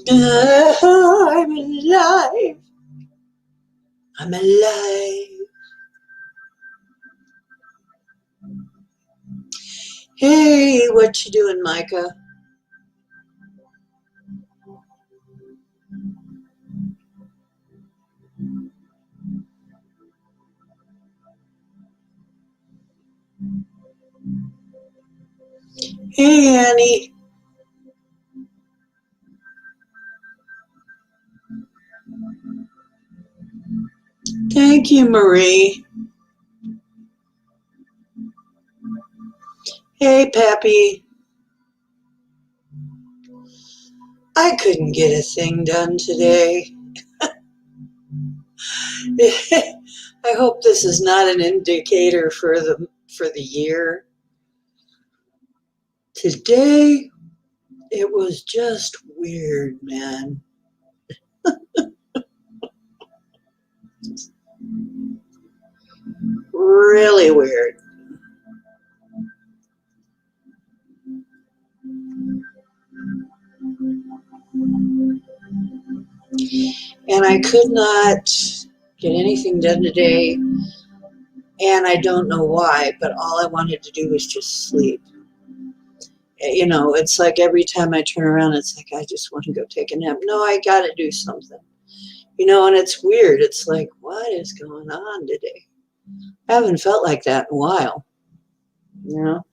I'm alive. I'm alive. Hey, what you doing, Micah? Hey, Annie. Thank you, Marie. Hey, Pappy. I couldn't get a thing done today. I hope this is not an indicator for the year. Today, it was just weird, man. Really weird. And I could not get anything done today, and I don't know why, but all I wanted to do was just sleep. You know, it's like every time I turn around, it's like I just want to go take a nap. No, I got to do something. You know, and it's weird. It's like, what is going on today? I haven't felt like that in a while, you know?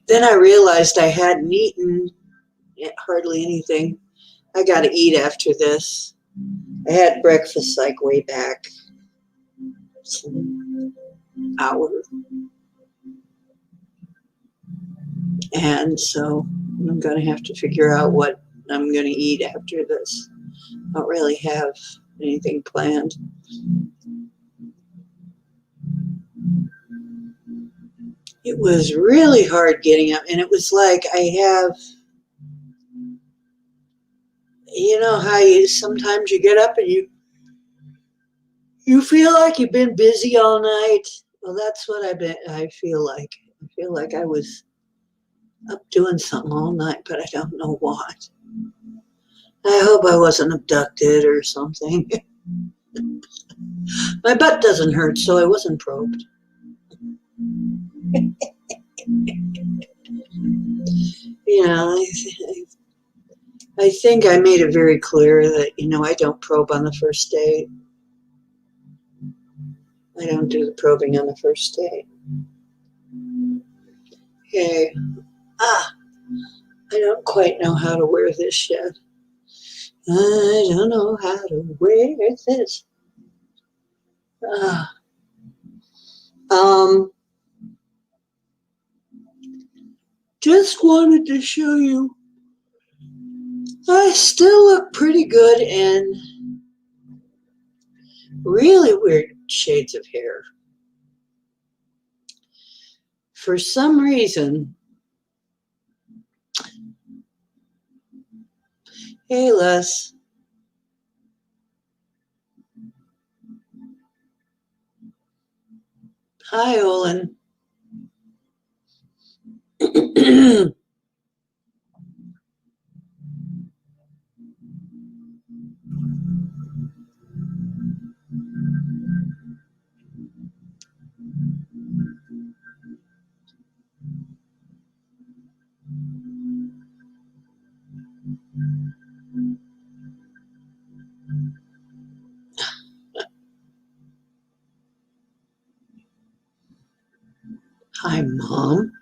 Then I realized I hadn't eaten hardly anything. I got to eat after this. I had breakfast like way back, some hour. And so I'm going to have to figure out what I'm going to eat after this. I don't really have anything planned. It was really hard getting up, and it was like I have, you know how sometimes you get up and you feel like you've been busy all night. Well, that's what I feel like. I feel like I was up doing something all night, but I don't know what. I hope I wasn't abducted or something. My butt doesn't hurt, so I wasn't probed. You know, I think I made it very clear that, you know, I don't probe on the first date. I don't do the probing on the first date. Okay. I don't quite know how to wear this yet. I don't know how to wear this. Just wanted to show you. I still look pretty good in really weird shades of hair. For some reason, hey Les. Hi Olin. Hi Mom.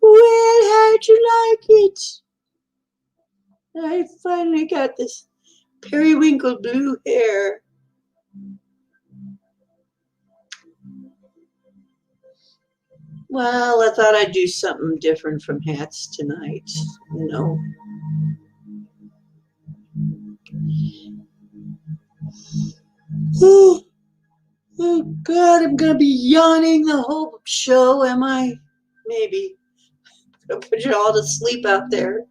Well, how'd you like it? I finally got this periwinkle blue hair. Well, I thought I'd do something different from hats tonight, you know. Oh, oh God, I'm gonna be yawning the whole show, am I? Maybe. Gonna put you all to sleep out there.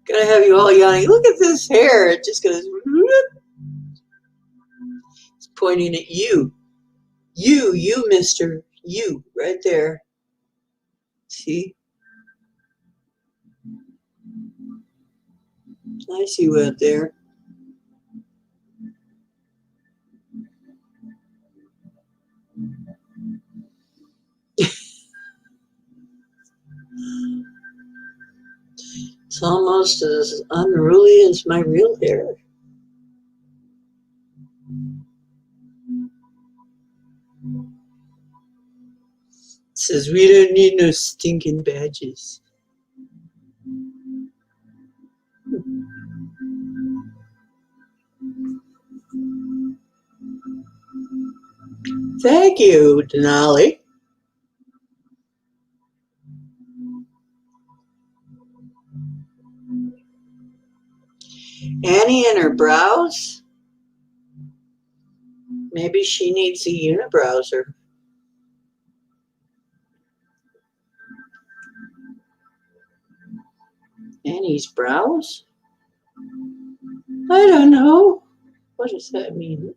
Gonna have you all yawning. Look at this hair. It just goes. It's pointing at you. You, mister. You, right there. See? I see you out there. It's almost as unruly as my real hair. It says we don't need no stinking badges. Thank you, Denali. Annie and her brows? Maybe she needs a unibrowser. Annie's brows? I don't know. What does that mean?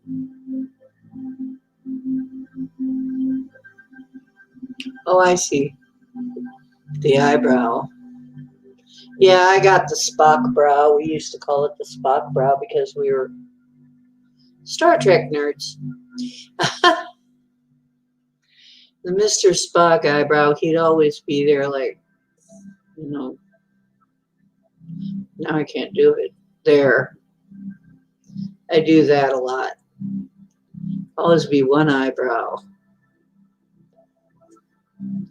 Oh, I see. The eyebrow. Yeah, I got the Spock brow. We used to call it the Spock brow because we were Star Trek nerds. The Mr. Spock eyebrow, he'd always be there like, you know, now I can't do it. There. I do that a lot. Always be one eyebrow.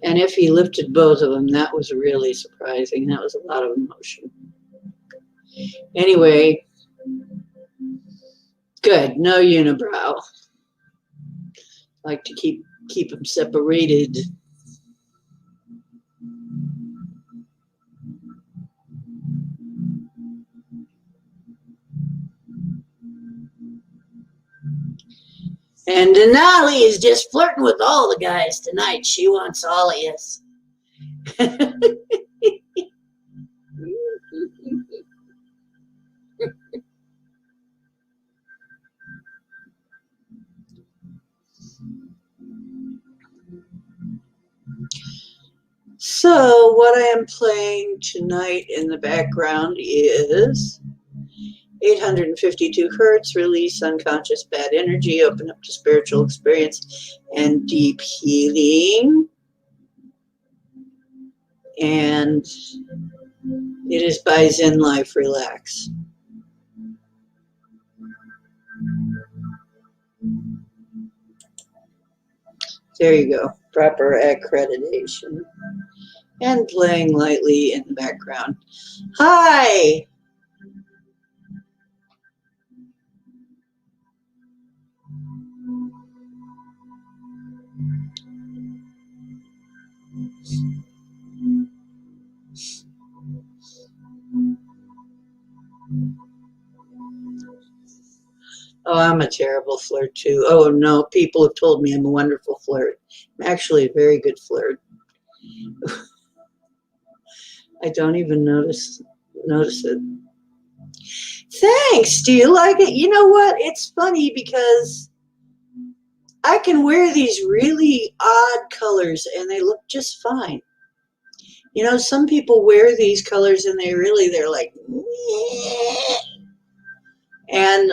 And if he lifted both of them, that was really surprising. That was a lot of emotion. Anyway, good. No unibrow. Like to keep them separated. And Denali is just flirting with all the guys tonight. She wants all of us. So what I am playing tonight in the background is 852 hertz, release unconscious bad energy, open up to spiritual experience and deep healing. And it is by Zen Life Relax. There you go, proper accreditation. And playing lightly in the background. Hi! Oh, I'm a terrible flirt too. Oh no, people have told me I'm a wonderful flirt. I'm actually a very good flirt. I don't even notice it. Thanks. Do you like it? You know what? It's funny because I can wear these really odd colors and they look just fine. You know, some people wear these colors and they're like, meh. And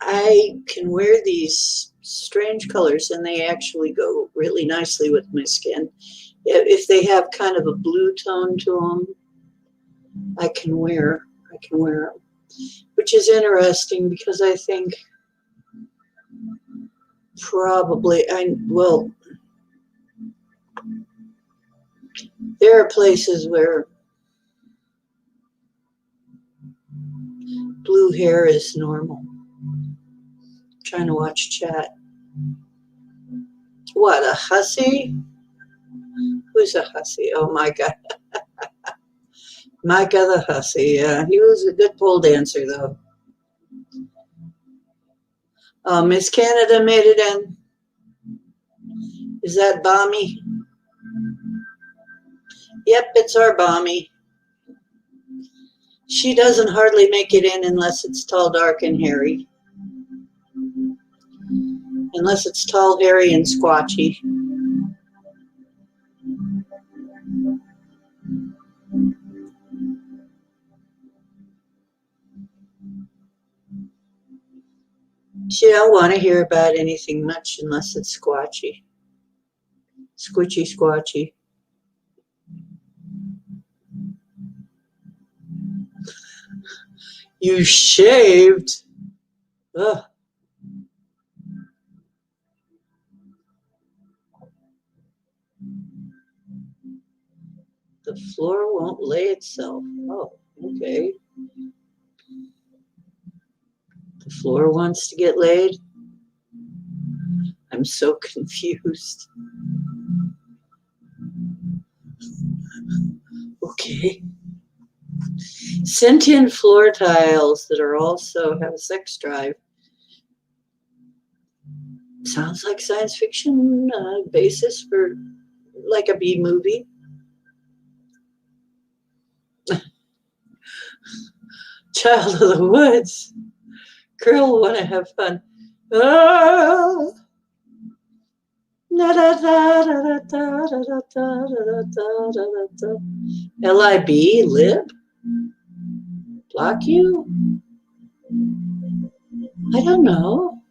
I can wear these strange colors and they actually go really nicely with my skin. If they have kind of a blue tone to them, I can wear them, which is interesting because I think probably there are places where blue hair is normal. I'm trying to watch chat. What, a hussy? Who's a hussy? Oh my God. Micah the hussy. Yeah, he was a good pole dancer though. Oh, Miss Canada made it in. Is that Bommy? Yep, it's our Bommy. She doesn't hardly make it in unless it's tall, dark, and hairy. Unless it's tall, hairy, and squatchy. She don't want to hear about anything much unless it's squatchy. Squitchy, squatchy. You shaved? Ugh. The floor won't lay itself. Oh, okay. The floor wants to get laid? I'm so confused. Okay. Sentient floor tiles that are also have a sex drive. Sounds like science fiction basis for like a B movie. Child of the woods. Girl want to have fun. Oh. LIB, lib? Block you? I don't know.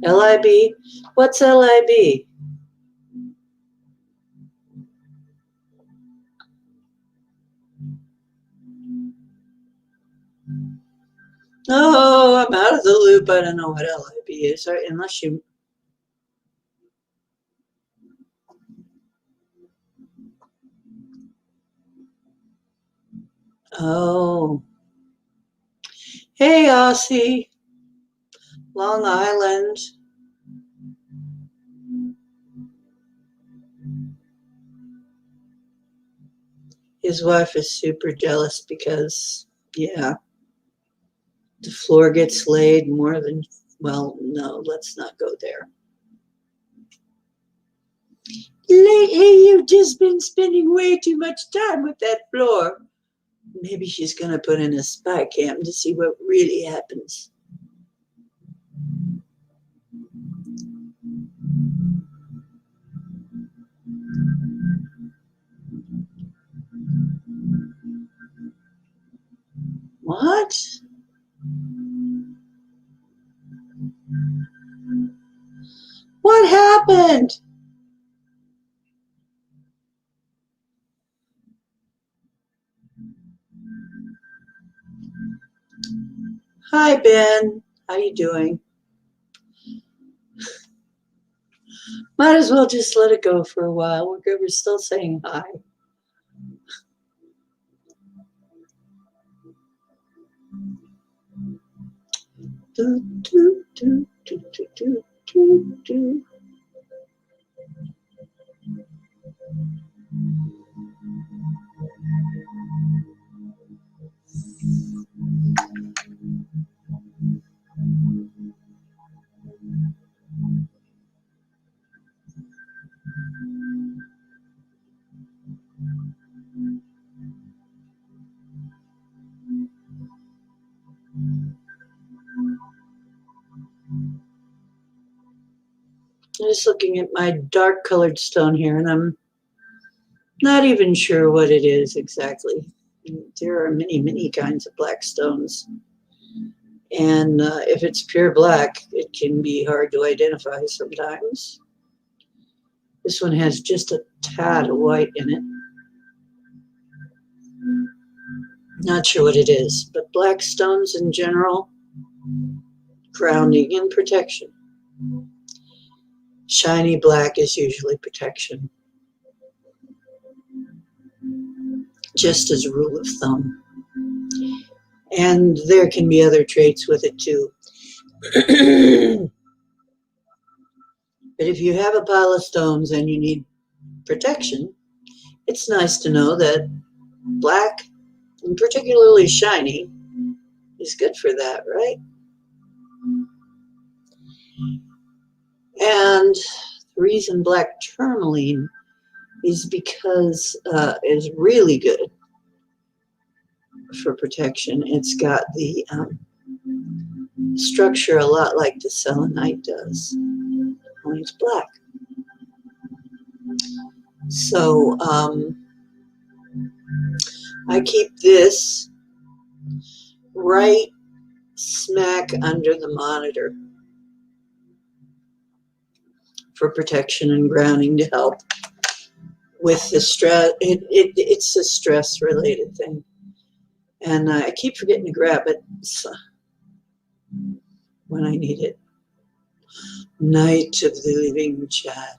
LIB? What's LIB? Oh, I'm out of the loop. I don't know what LIB is, unless you... Oh. Hey, Aussie. Long Island. His wife is super jealous because, yeah, the floor gets laid more than, well, no, let's not go there. Lately, you've just been spending way too much time with that floor. Maybe she's going to put in a spy cam to see what really happens. What? What happened? Hi, Ben. How you doing? Might as well just let it go for a while. We're still saying hi. Do, do, do, do, do, do, do, do. I'm just looking at my dark colored stone here, and I'm not even sure what it is exactly. There are many, many kinds of black stones. And if it's pure black, it can be hard to identify sometimes. This one has just a tad of white in it. Not sure what it is, but black stones in general, grounding and protection. Shiny black is usually protection, just as a rule of thumb. And there can be other traits with it too. But if you have a pile of stones and you need protection, it's nice to know that black, and particularly shiny, is good for that, right? And the reason black tourmaline is because it's really good for protection. It's got the structure a lot like the selenite does, only it's black. So I keep this right smack under the monitor for protection and grounding to help with the stress. It's a stress related thing. And I keep forgetting to grab it when I need it. Night of the Living Chat.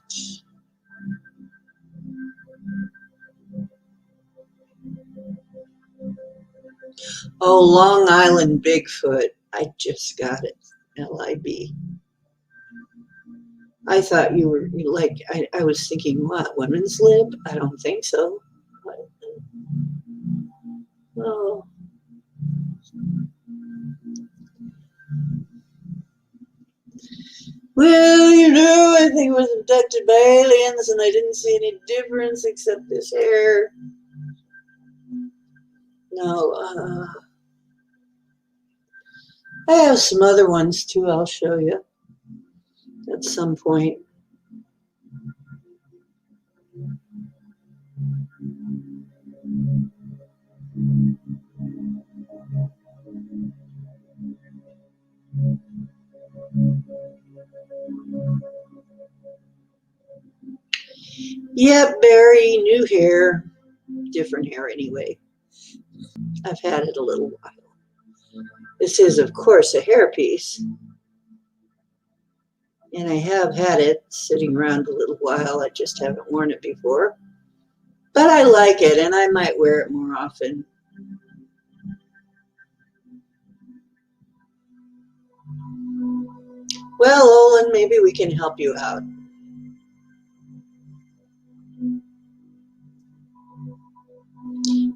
Oh, Long Island Bigfoot. I just got it. LIB. I thought you were like, I was thinking, what, women's lib? I don't think so. Oh. Well, I think it was abducted by aliens and I didn't see any difference except this hair. No, I have some other ones too, I'll show you at some point. Yep, Barry, new hair, different hair anyway. I've had it a little while. This is, of course, a hairpiece. And I have had it sitting around a little while. I just haven't worn it before. But I like it, and I might wear it more often. Well, Olin, maybe we can help you out.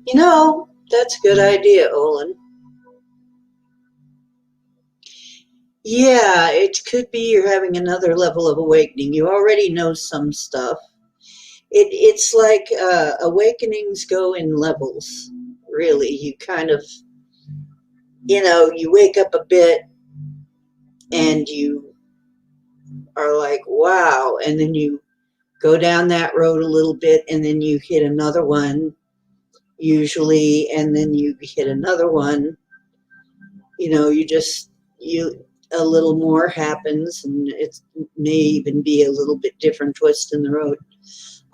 You know, that's a good idea, Olin. Yeah, it could be you're having another level of awakening. You already know some stuff. It's like awakenings go in levels, really. You kind of, you wake up a bit and you are like, wow. And then you go down that road a little bit and then you hit another one, usually, and then you hit another one. A little more happens and it may even be a little bit different twist in the road.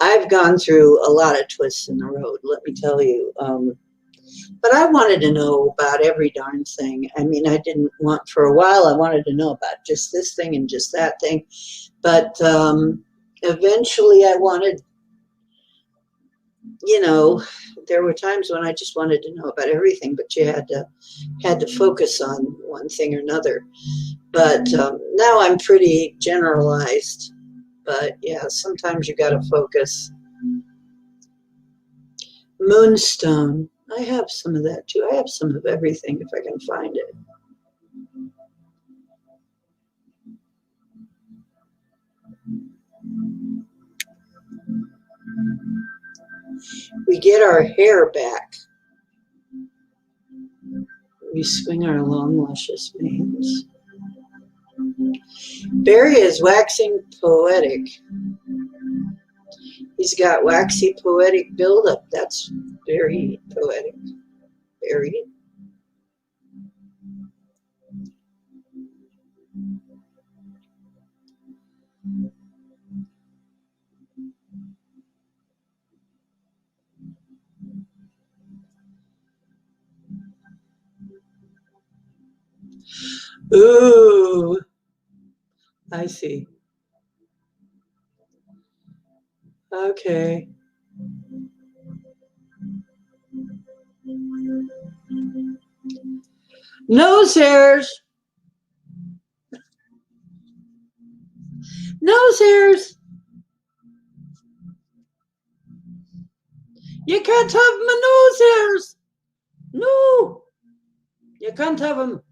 I've gone through a lot of twists in the road, let me tell you. But I wanted to know about every darn thing. I mean, for a while, I wanted to know about just this thing and just that thing. But eventually I wanted, there were times when I just wanted to know about everything, but you had to focus on one thing or another. But now I'm pretty generalized. But yeah, sometimes you got to focus. Moonstone. I have some of that too. I have some of everything if I can find it. We get our hair back. We swing our long, luscious manes. Barry is waxing poetic. He's got waxy poetic buildup. That's very poetic. Barry. Ooh, I see. Okay. Nose hairs. Nose hairs. You can't have my nose hairs. No, you can't have them.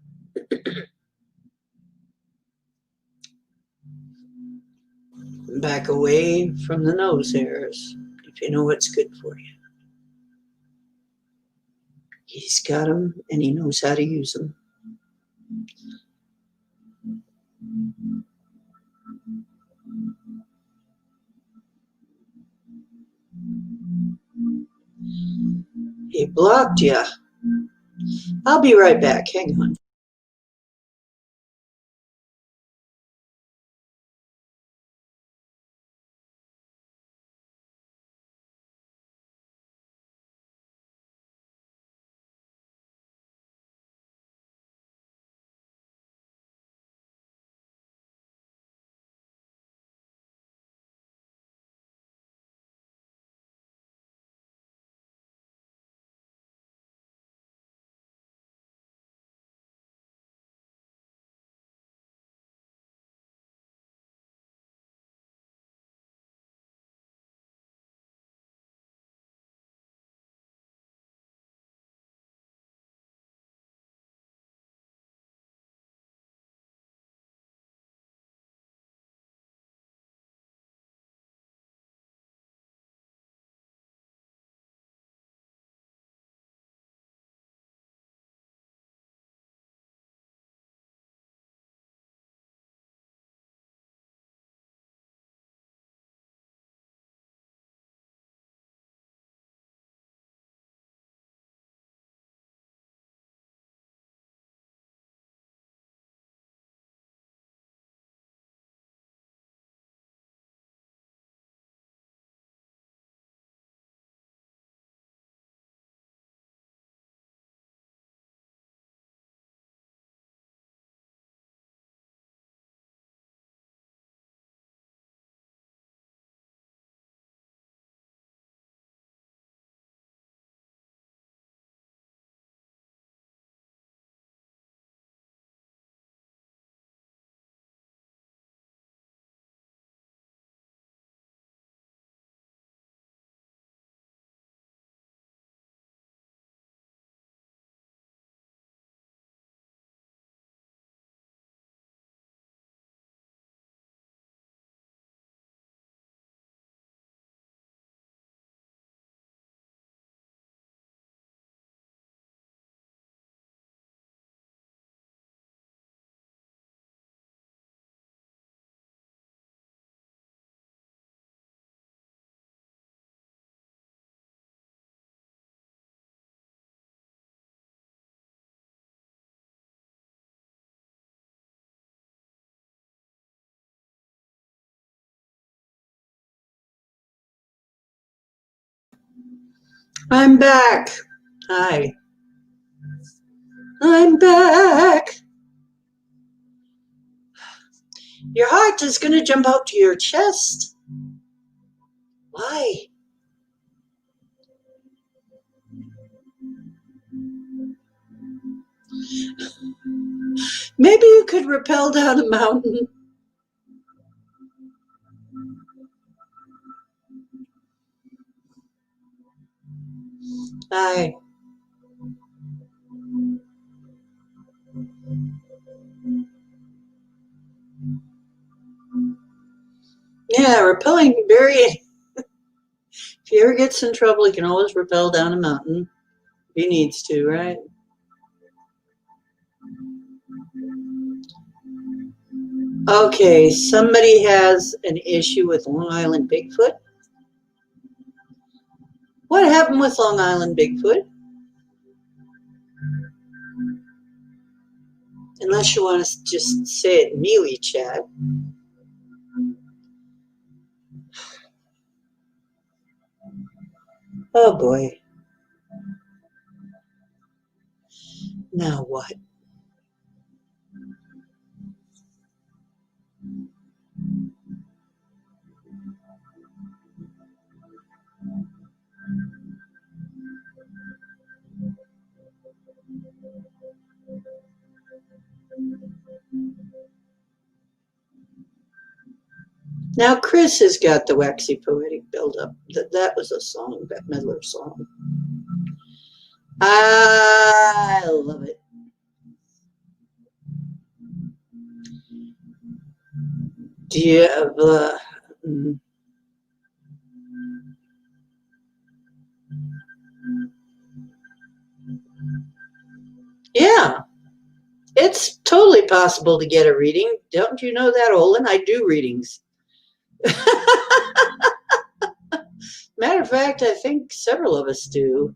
Back away from the nose hairs if you know what's good for you. He's got them and he knows how to use them. He blocked you. I'll be right back. Hang on. I'm back. Hi. I'm back. Your heart is going to jump out to your chest. Why? Maybe you could rappel down a mountain. Hi. Yeah, rappelling very. If he ever gets in trouble, he can always rappel down a mountain. If he needs to, right? Okay, somebody has an issue with Long Island Bigfoot. What happened with Long Island Bigfoot? Unless you want to just say it mealy chat. Oh boy. Now what? Now Chris has got the waxy poetic buildup. That was a song, that Medler song. I love it. Do you have yeah, it's totally possible to get a reading. Don't you know that, Olin? I do readings. Matter of fact, I think several of us do.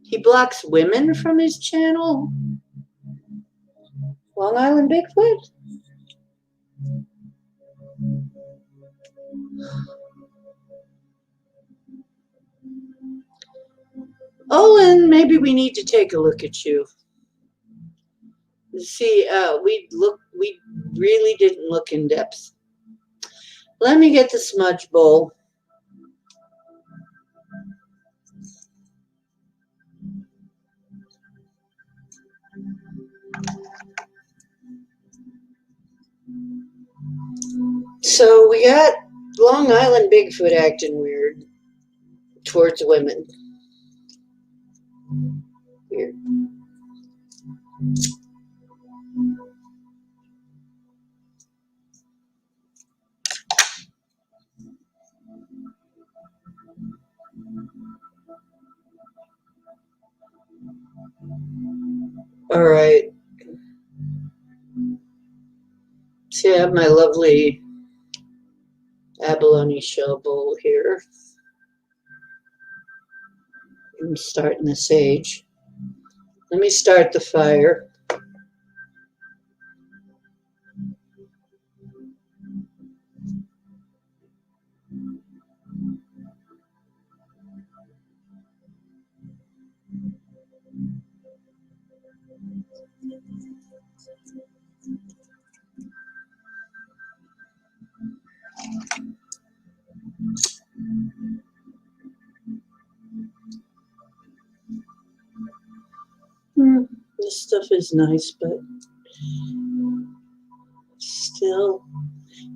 He blocks women from his channel. Long Island Bigfoot? Olin, maybe we need to take a look at you. See, we really didn't look in depth. Let me get the smudge bowl. So we got Long Island Bigfoot acting weird towards women. Weird. All right. See, I have my lovely abalone shell bowl here. I'm starting the sage. Let me start the fire. This stuff is nice, but still,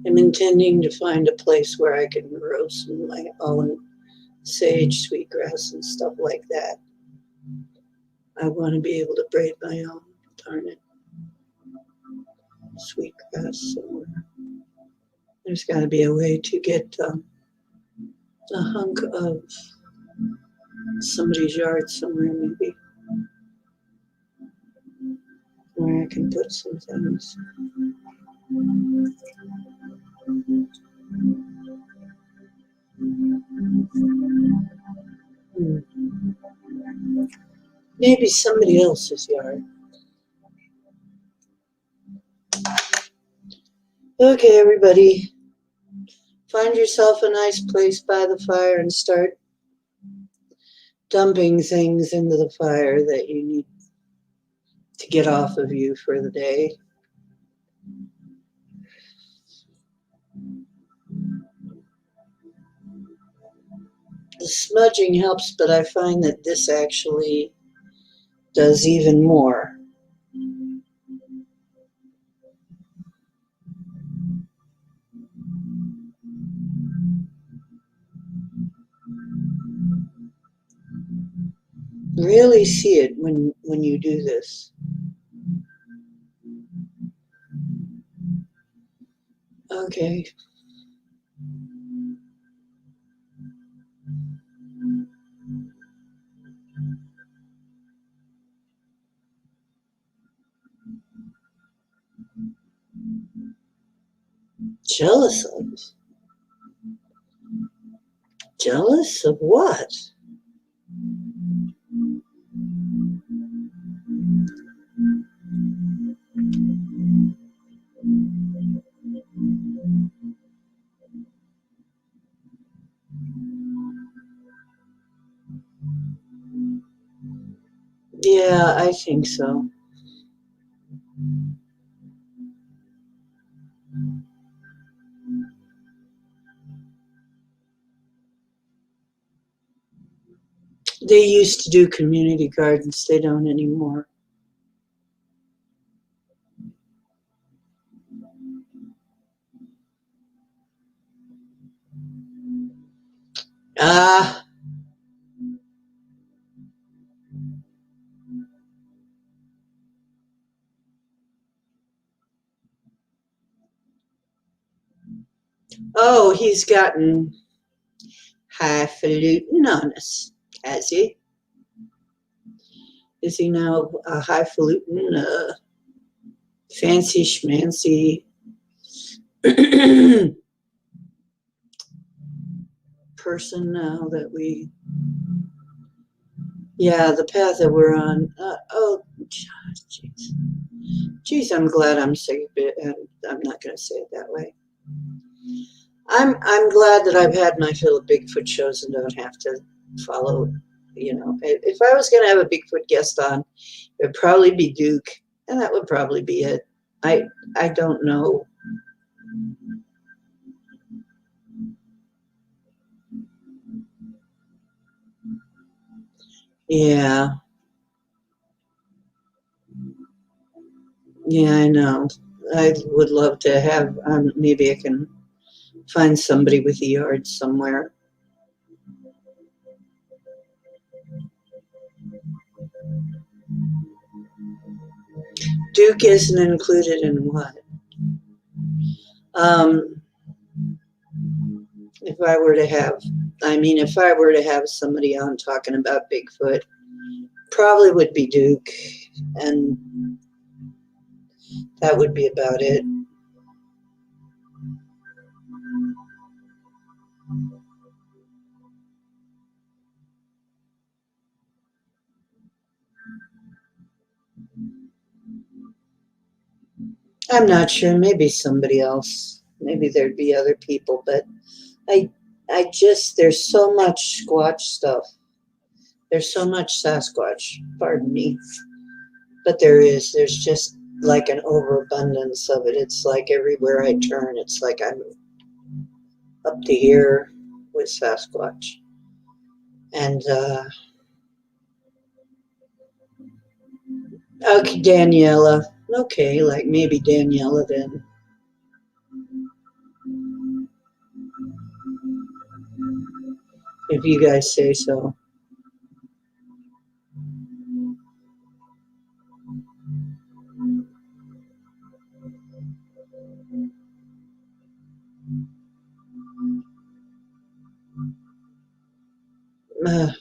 I'm intending to find a place where I can roast my own sage, sweetgrass, and stuff like that. I want to be able to braid my own, darn it, sweetgrass somewhere. There's got to be a way to get a hunk of somebody's yard somewhere, maybe, where I can put some things. Maybe somebody else's yard. Okay, everybody, find yourself a nice place by the fire and start dumping things into the fire that you need to get off of you for the day. The smudging helps, but I find that this actually does even more. Really see it when you do this. Okay. Jealous of? Jealous of what? Yeah, I think so. They used to do community gardens. They don't anymore. Ah, oh, he's gotten highfalutin on us, has he? Is he now a highfalutin, fancy schmancy person now that we, yeah, the path that we're on. Oh, jeez. Geez, I'm glad I'm sick of it. I'm not going to say it that way. I'm glad that I've had my fill of Bigfoot shows and don't have to follow. You know, if I was going to have a Bigfoot guest on, it would probably be Duke, and that would probably be it. I don't know. Yeah, yeah, I know. I would love to have. Maybe I can find somebody with a yard somewhere. Duke isn't included in what? Um, if I were to have, if I were to have somebody on talking about Bigfoot, probably would be Duke, and that would be about it. I'm not sure. Maybe somebody else. Maybe there'd be other people, but I, I just there's so much Squatch stuff. There's so much Sasquatch. Pardon me, but there's just like an overabundance of it. It's like everywhere I turn, it's like I'm up to here with Sasquatch. And okay, Daniela. Okay, like maybe Daniela then. If you guys say so. Uh,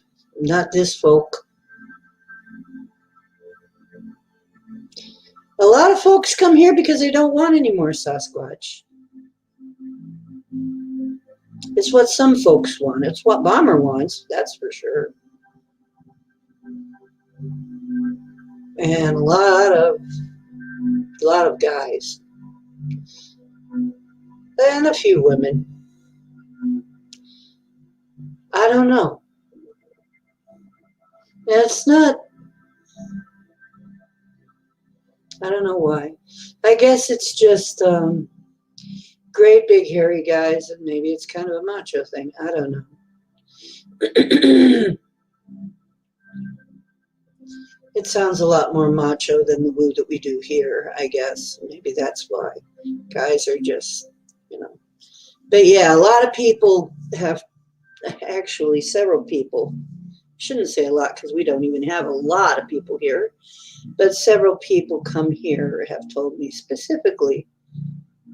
Not this folk. A lot of folks come here because they don't want any more Sasquatch. It's what some folks want. It's what Bomber wants, that's for sure. And a lot of guys. And a few women. I don't know. It's not, I don't know why. I guess it's just great big hairy guys, and maybe it's kind of a macho thing. I don't know. It sounds a lot more macho than the woo that we do here, I guess. Maybe that's why. Guys are just, you know. But yeah, a lot of people have, actually, several people, shouldn't say a lot because we don't even have a lot of people here, but several people come here have told me specifically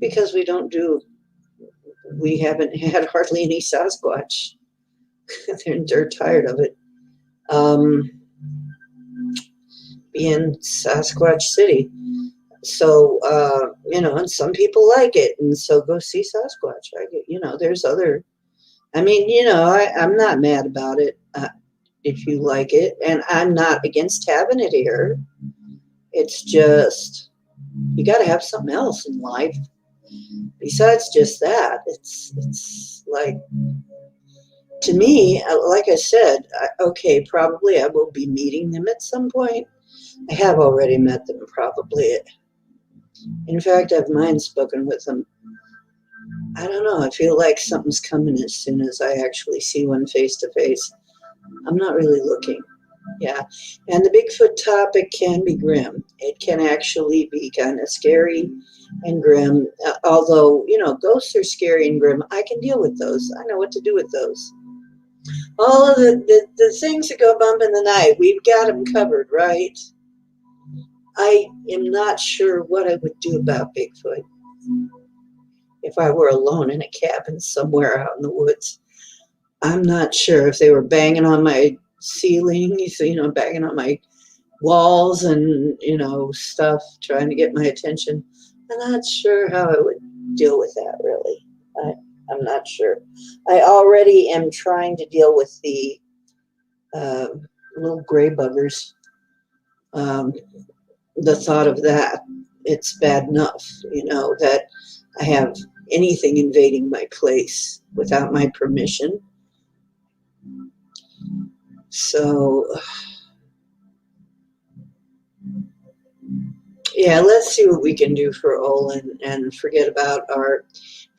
because we haven't had hardly any Sasquatch. They're tired of it. Um, Being Sasquatch City. So, and some people like it, and so go see Sasquatch. There's other, I'm not mad about it if you like it, and I'm not against having it here. It's just, you got to have something else in life besides just that. It's like, to me, like I said, okay, probably I will be meeting them at some point. I have already met them, probably. In fact, I've mind spoken with them. I don't know. I feel like something's coming as soon as I actually see one face to face. I'm not really looking. Yeah. And the Bigfoot topic can be grim. It can actually be kind of scary and grim. Although, ghosts are scary and grim. I can deal with those. I know what to do with those. All of the things that go bump in the night, we've got them covered, right? I am not sure what I would do about Bigfoot if I were alone in a cabin somewhere out in the woods. I'm not sure if they were banging on my ceiling, banging on my walls and, stuff, trying to get my attention. I'm not sure how I would deal with that, really. I'm not sure. I already am trying to deal with the uh, little gray buggers. Um, the thought of that, it's bad enough, that I have anything invading my place without my permission. So, yeah, let's see what we can do for Olin and forget about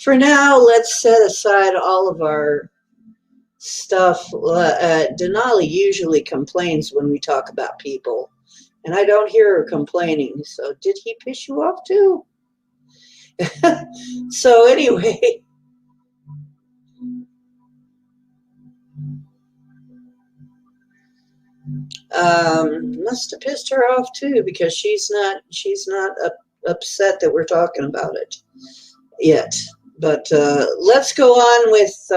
for now, let's set aside all of our stuff. Denali usually complains when we talk about people, and I don't hear her complaining. So, did he piss you off too? So, anyway. Must have pissed her off too because she's not upset that we're talking about it yet. But let's go on with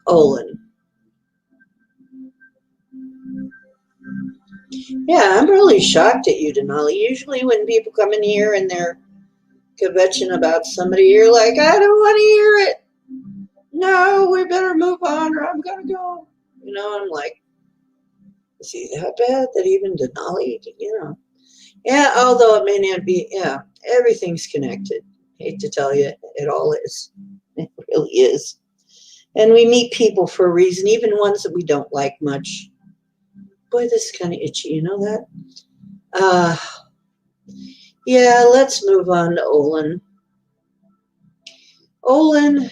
Olin. Yeah, I'm really shocked at you, Denali. Usually, when people come in here and they're kvetching about somebody, you're like, I don't want to hear it. No, we better move on, or I'm gonna go. I'm like, is he that bad that even Denali, Yeah, although it may not be, yeah, everything's connected. Hate to tell you, it all is. It really is. And we meet people for a reason, even ones that we don't like much. Boy, this is kind of itchy, you know that? Uh, yeah, let's move on to Olin. Olin,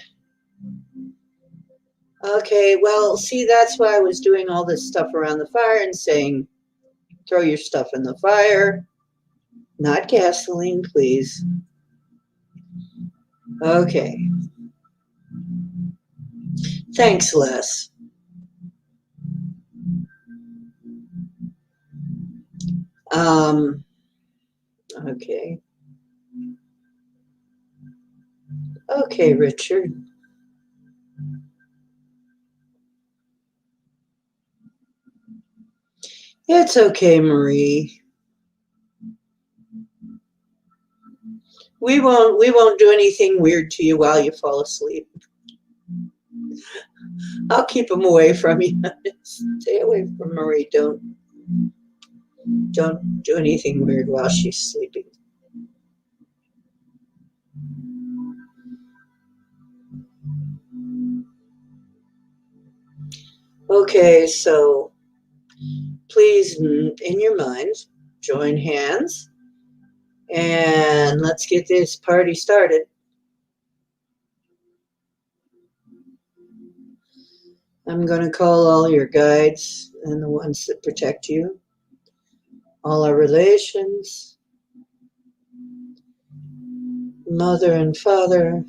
okay, well, see, that's why I was doing all this stuff around the fire and saying, throw your stuff in the fire. Not gasoline, please. Okay. Thanks, Les. Um, okay. Okay, Richard. It's okay, Marie. We won't do anything weird to you while you fall asleep. I'll keep them away from you. Stay away from Marie. Don't do anything weird while she's sleeping. Okay, so please, in your mind, join hands and let's get this party started. I'm going to call all your guides and the ones that protect you, all our relations, mother and father,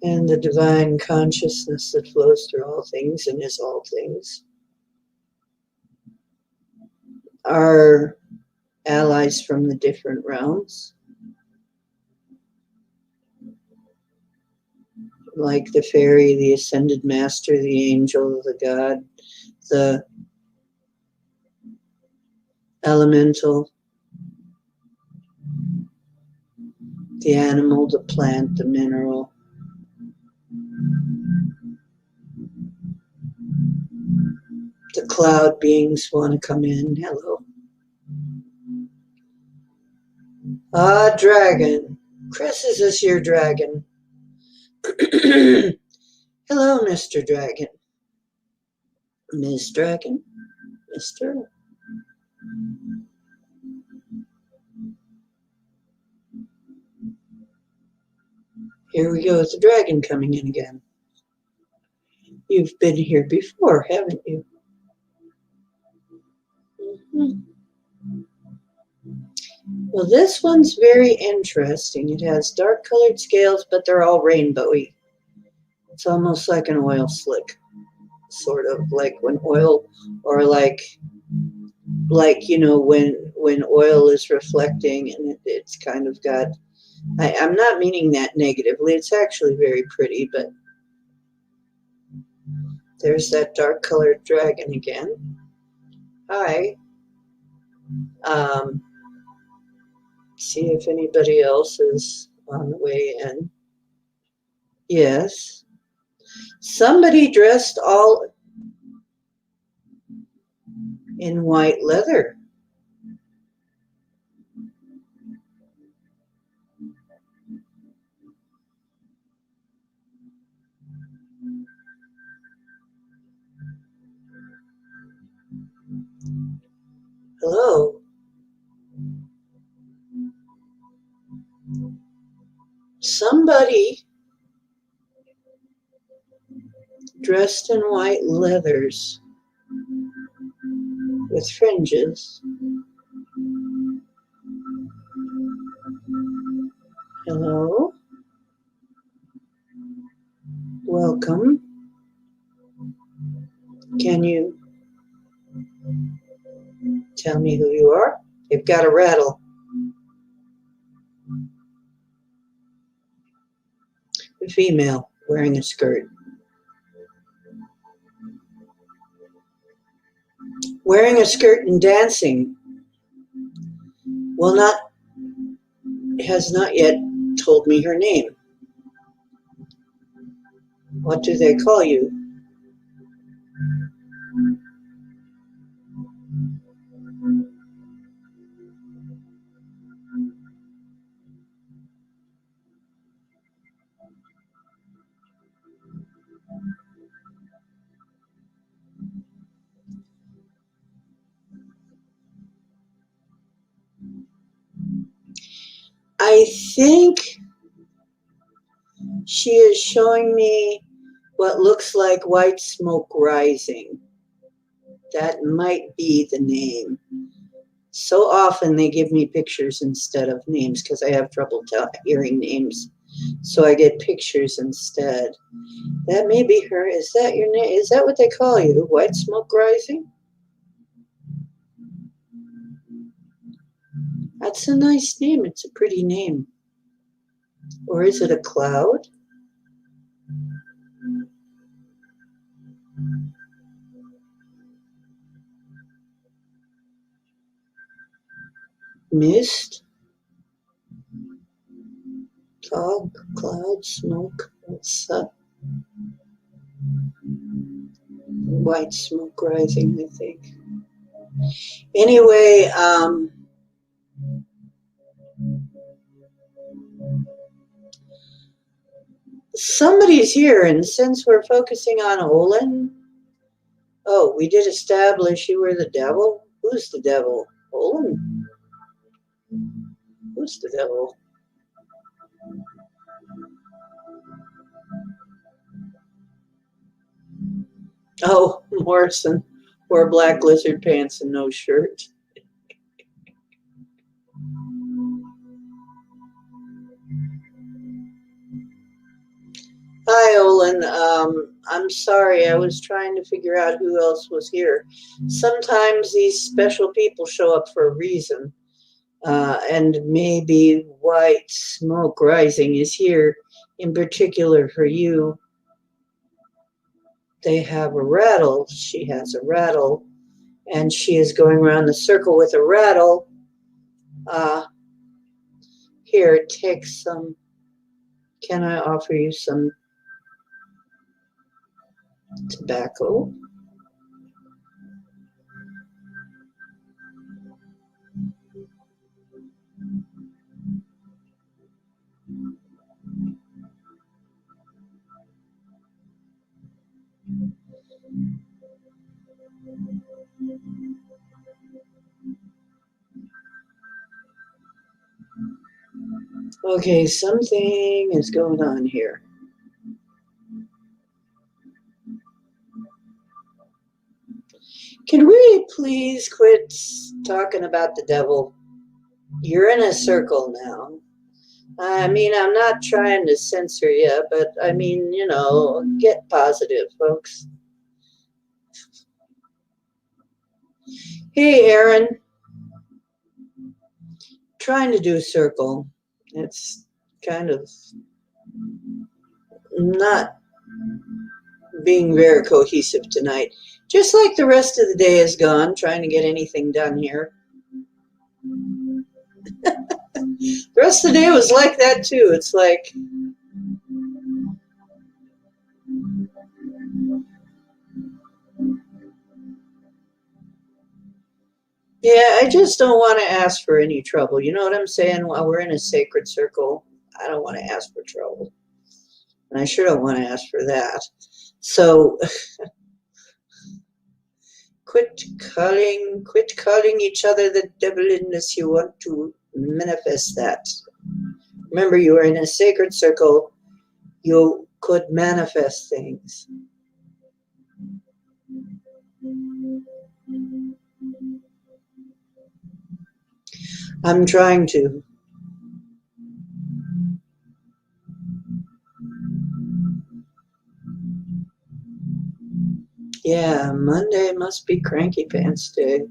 and the divine consciousness that flows through all things and is all things. Our allies from the different realms, like the fairy, the ascended master, the angel, the god, the elemental, the animal, the plant, the mineral. The cloud beings want to come in. Hello. Ah, dragon. Chris, is this your dragon? Hello, Mr. Dragon. Miss Dragon? Mr. Here we go with the dragon coming in again. You've been here before, haven't you? Well, this one's very interesting. It has dark colored scales, but they're all rainbowy. It's almost like an oil slick, sort of like when oil, or like when oil is reflecting, and it's kind of got. I'm not meaning that negatively. It's actually very pretty, but there's that dark colored dragon again. Hi. Um, see if anybody else is on the way in. Yes. Somebody dressed all in white leather. Hello. Somebody dressed in white leathers with fringes. Hello. Welcome. Can you tell me who you are? You've got a rattle. A female wearing a skirt. Wearing a skirt and dancing. Well, has not yet told me her name. What do they call you? I think she is showing me what looks like white smoke rising. That might be the name. So often they give me pictures instead of names because I have trouble hearing names. So I get pictures instead. That may be her. Is that your name? Is that what they call you? White smoke rising? That's a nice name. It's a pretty name. Or is it a cloud? Mist? Fog? Cloud? Smoke? What's white smoke rising, I think. Anyway, somebody's here, and since we're focusing on Olin, oh, we did establish you were the devil? Who's the devil? Olin? Who's the devil? Oh, Morrison wore black lizard pants and no shirt. Hi, Olin. I'm sorry. I was trying to figure out who else was here. Sometimes these special people show up for a reason. And maybe white smoke rising is here in particular for you. They have a rattle. She has a rattle. And she is going around the circle with a rattle. Here, take some. Can I offer you some tobacco? Okay, something is going on here. Can we please quit talking about the devil? You're in a circle now. I mean, I'm not trying to censor you, but I mean, get positive, folks. Hey, Aaron, trying to do a circle. It's kind of not being very cohesive tonight. Just like the rest of the day is gone, trying to get anything done here. The rest of the day was like that too. It's like, yeah, I just don't want to ask for any trouble. You know what I'm saying? While we're in a sacred circle, I don't want to ask for trouble. And I sure don't want to ask for that. So quit calling each other the devil unless you want to manifest that. Remember, you are in a sacred circle. You could manifest things. I'm trying to. Yeah, Monday must be Cranky Pants Day.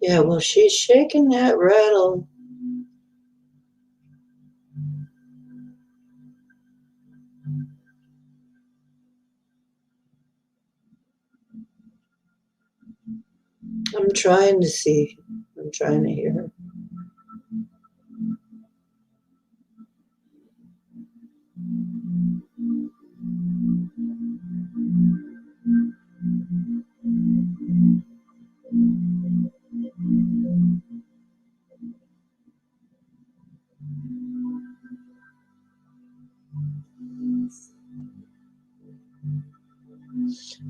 Yeah, well, she's shaking that rattle. I'm trying to see. I'm trying to hear her.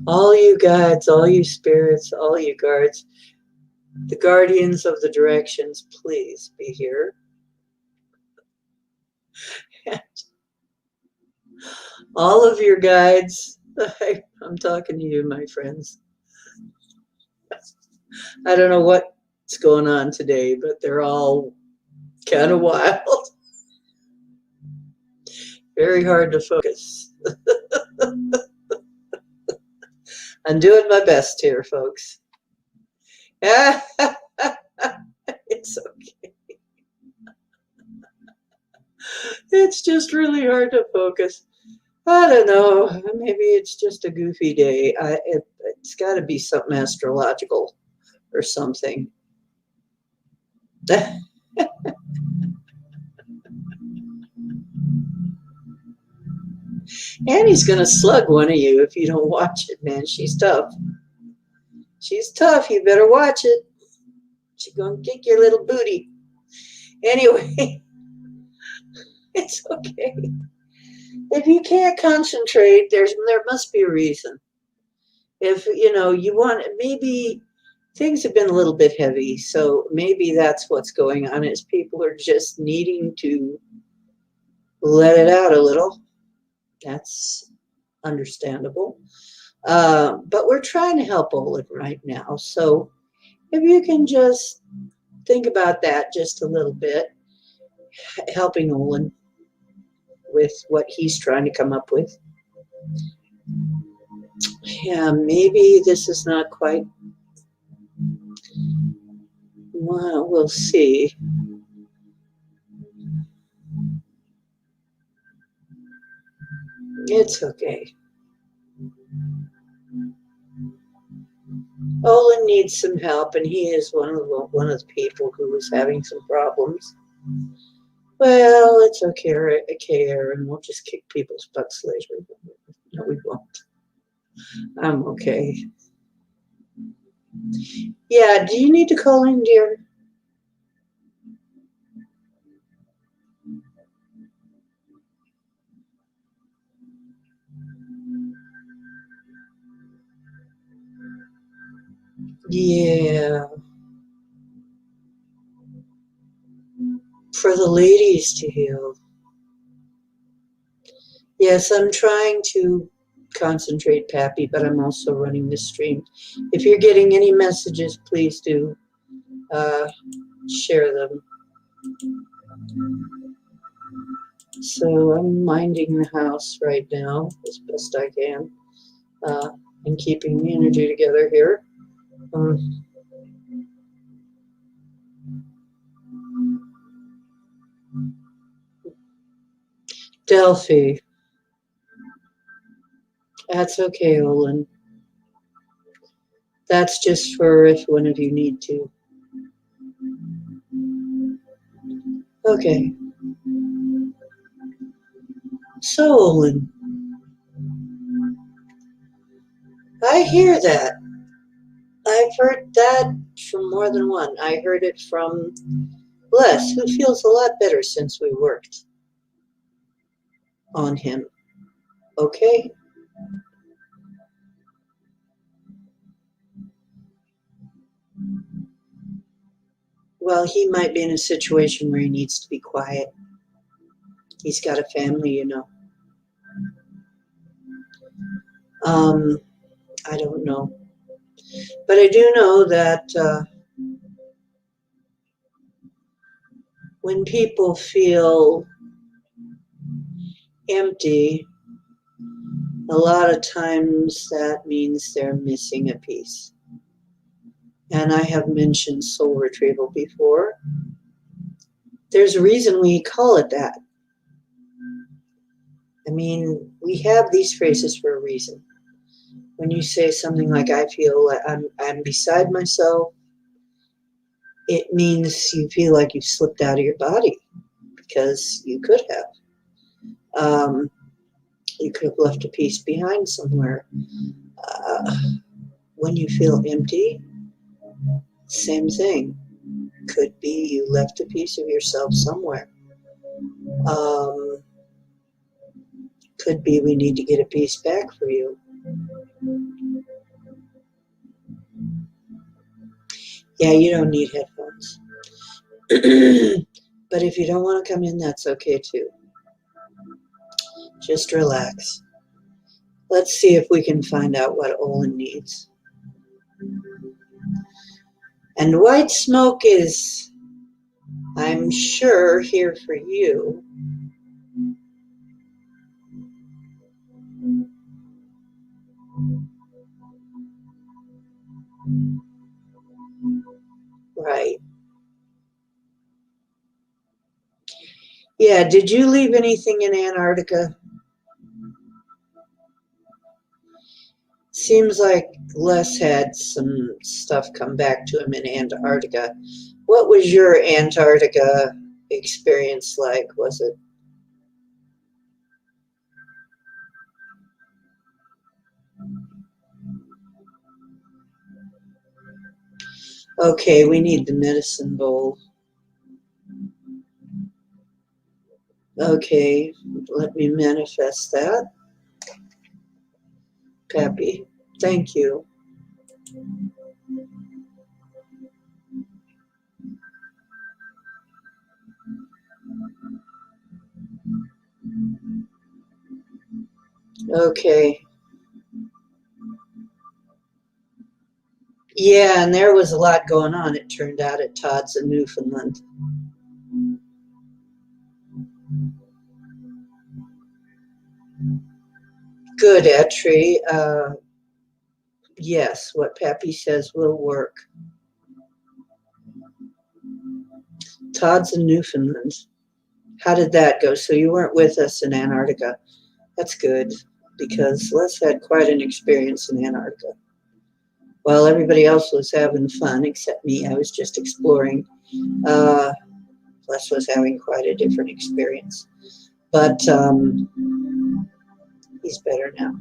All you guides, all you spirits, all you guards, the guardians of the directions, please be here. All of your guides, I'm talking to you, my friends. I don't know what's going on today, but they're all kind of wild. Very hard to focus. I'm doing my best here, folks. It's okay. It's just really hard to focus. I don't know. Maybe it's just a goofy day. It's got to be something astrological or something. Annie's going to slug one of you if you don't watch it, man. She's tough. She's tough. You better watch it. She's going to kick your little booty. Anyway, it's okay. If you can't concentrate, there must be a reason. If you want, maybe things have been a little bit heavy, so maybe that's what's going on. Is people are just needing to let it out a little. That's understandable. But we're trying to help Olin right now, so if you can just think about that just a little bit, helping Olin with what he's trying to come up with. Yeah, maybe this is not quite. Well, we'll see. It's okay. Olin needs some help, and he is one of the people who is having some problems. Well, it's okay, Aaron. We'll just kick people's butts later. No, we won't. I'm okay. Yeah, do you need to call in, dear? Yeah. For the ladies to heal. Yes, I'm trying to concentrate, Pappy, but I'm also running the stream. If you're getting any messages, please do share them. So I'm minding the house right now as best I can, and keeping the energy together here. Delphi, that's okay, Olin. That's just for if one of you need to. Okay. So, Olin, I hear that. I've heard that from more than one. I heard it from Les, who feels a lot better since we worked on him. Okay? Well, he might be in a situation where he needs to be quiet. He's got a family, you know. I don't know. But I do know that when people feel empty, a lot of times that means they're missing a piece. And I have mentioned soul retrieval before. There's a reason we call it that. I mean, we have these phrases for a reason. When you say something like, I feel like I'm beside myself, it means you feel like you've slipped out of your body, because you could have. You could have left a piece behind somewhere. When you feel empty, same thing. Could be you left a piece of yourself somewhere. Could be we need to get a piece back for you. Yeah, you don't need headphones. But if you don't want to come in, that's okay too. Just relax. Let's see if we can find out what Olin needs. And white smoke is, I'm sure, here for you. Right. Yeah, did you leave anything in Antarctica? Seems like Les had some stuff come back to him in Antarctica. What was your Antarctica experience like? Was it? Okay, we need the medicine bowl. Okay, let me manifest that. Pappy, thank you. Okay. Yeah, and there was a lot going on, it turned out, at Todd's in Newfoundland. Good, Etri. Yes, what Pappy says will work. Todd's in Newfoundland. How did that go? So you weren't with us in Antarctica. That's good, because Les had quite an experience in Antarctica. While everybody else was having fun, except me, I was just exploring. Les was having quite a different experience. But he's better now.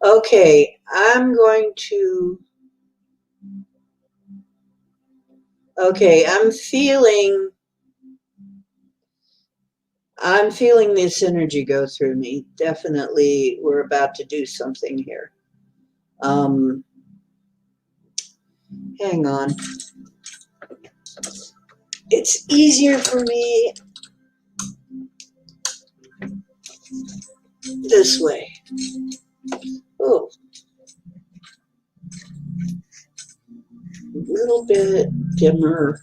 Okay, I'm feeling this energy go through me. Definitely, we're about to do something here. Hang on. It's easier for me this way. Oh, A little bit dimmer.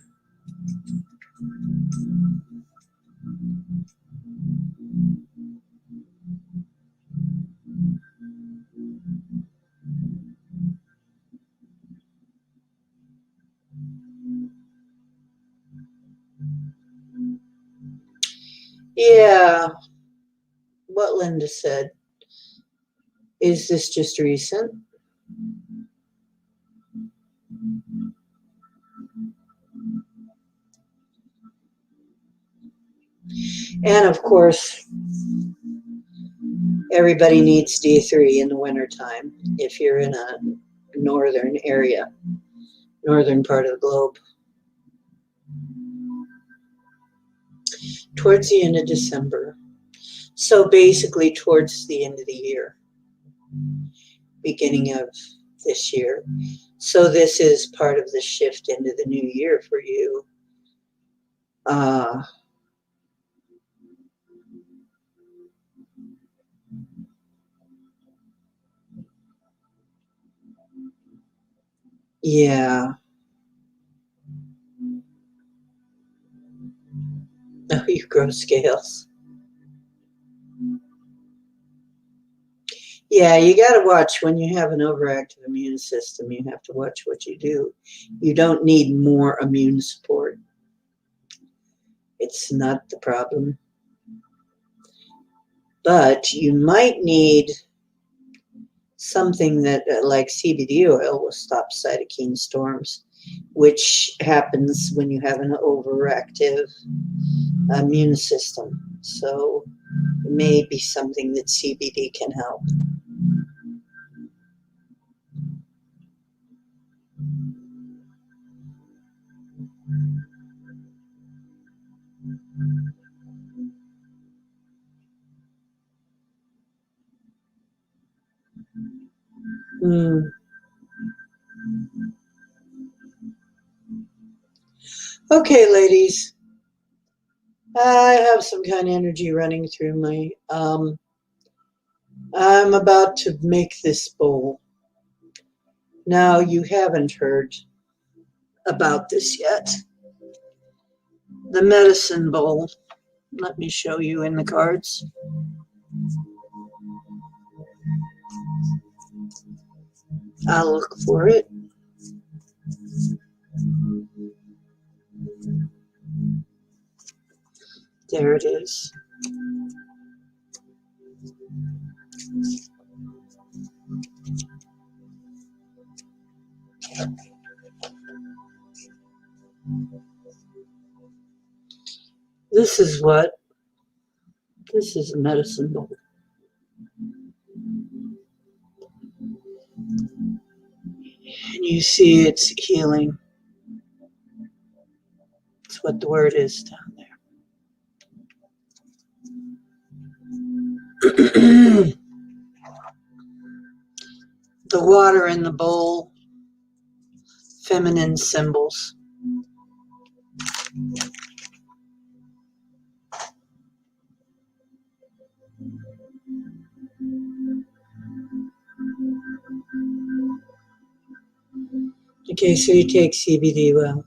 Yeah, what Linda said. Is this just recent? And of course, everybody needs D3 in the wintertime if you're in a northern area, northern part of the globe. Towards the end of December. So basically towards the end of the year, beginning of this year. So this is part of the shift into the new year for you. Yeah. Oh, you grow scales. Yeah, you got to watch when you have an overactive immune system. You have to watch what you do. You don't need more immune support. It's not the problem. But you might need something that, like CBD oil, will stop cytokine storms, which happens when you have an overactive immune system. So it may be something that CBD can help. Mm. Okay, ladies. I have some kind of energy running through my. I'm about to make this bowl. Now, you haven't heard about this yet. The medicine bowl. Let me show you in the cards. I'll look for it. There it is. This is a medicine bowl. And you see it's healing. That's what the word is down there. The water in the bowl, feminine symbols. Okay, so you take CBD, well,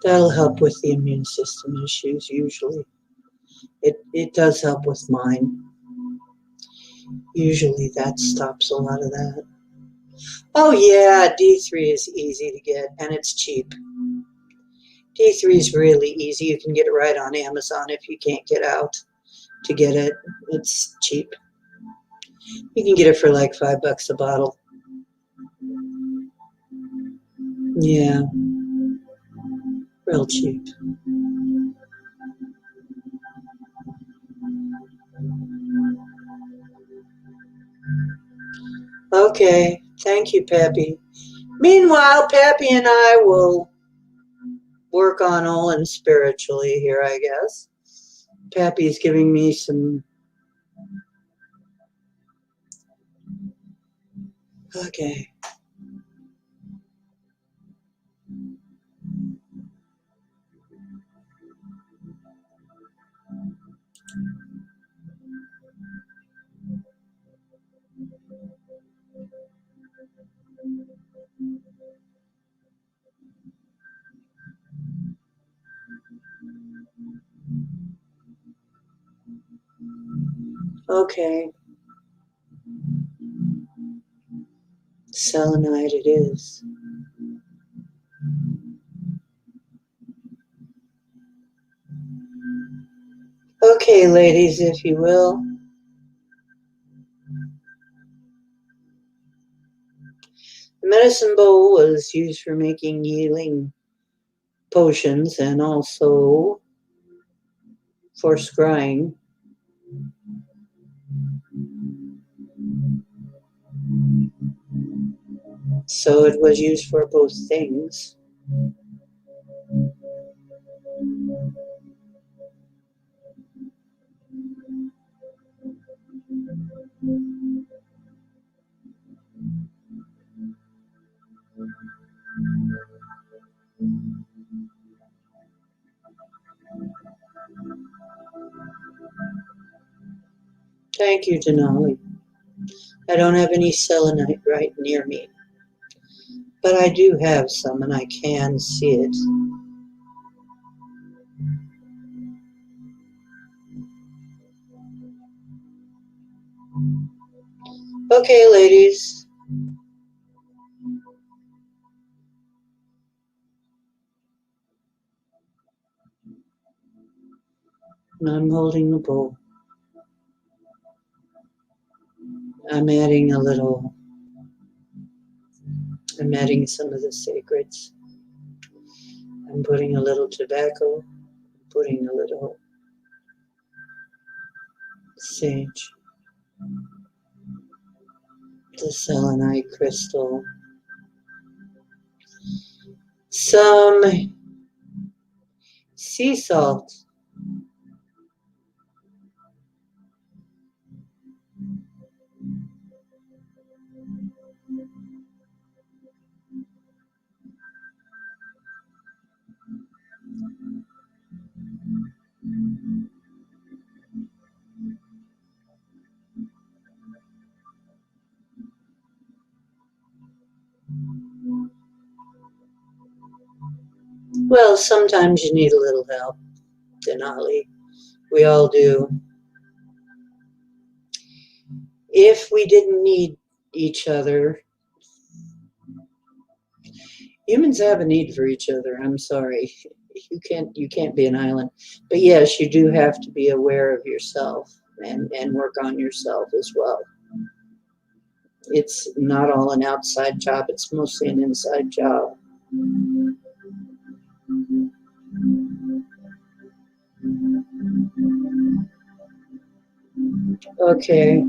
that'll help with the immune system issues usually. It does help with mine. Usually that stops a lot of that. Oh yeah, D3 is easy to get and it's cheap. D3 is really easy. You can get it right on Amazon if you can't get out to get it. It's cheap. You can get it for like $5 a bottle. Yeah, real cheap. Okay, thank you, Pappy. Meanwhile, Pappy and I will work on Olin spiritually here, I guess. Pappy's giving me some. Okay. Okay, selenite it is. Okay, ladies, if you will. The medicine bowl was used for making healing potions and also for scrying. So it was used for both things. Thank you, Denali. I don't have any selenite right near me, but I do have some and I can see it. Okay, ladies. I'm holding the bowl. I'm adding some of the sacreds. I'm putting a little tobacco, putting a little sage, the selenite crystal, some sea salt. Well, sometimes you need a little help, Denali. We all do. If we didn't need each other, humans have a need for each other. I'm sorry. You can't be an island. But yes, you do have to be aware of yourself and work on yourself as well. It's not all an outside job, it's mostly an inside job. Okay.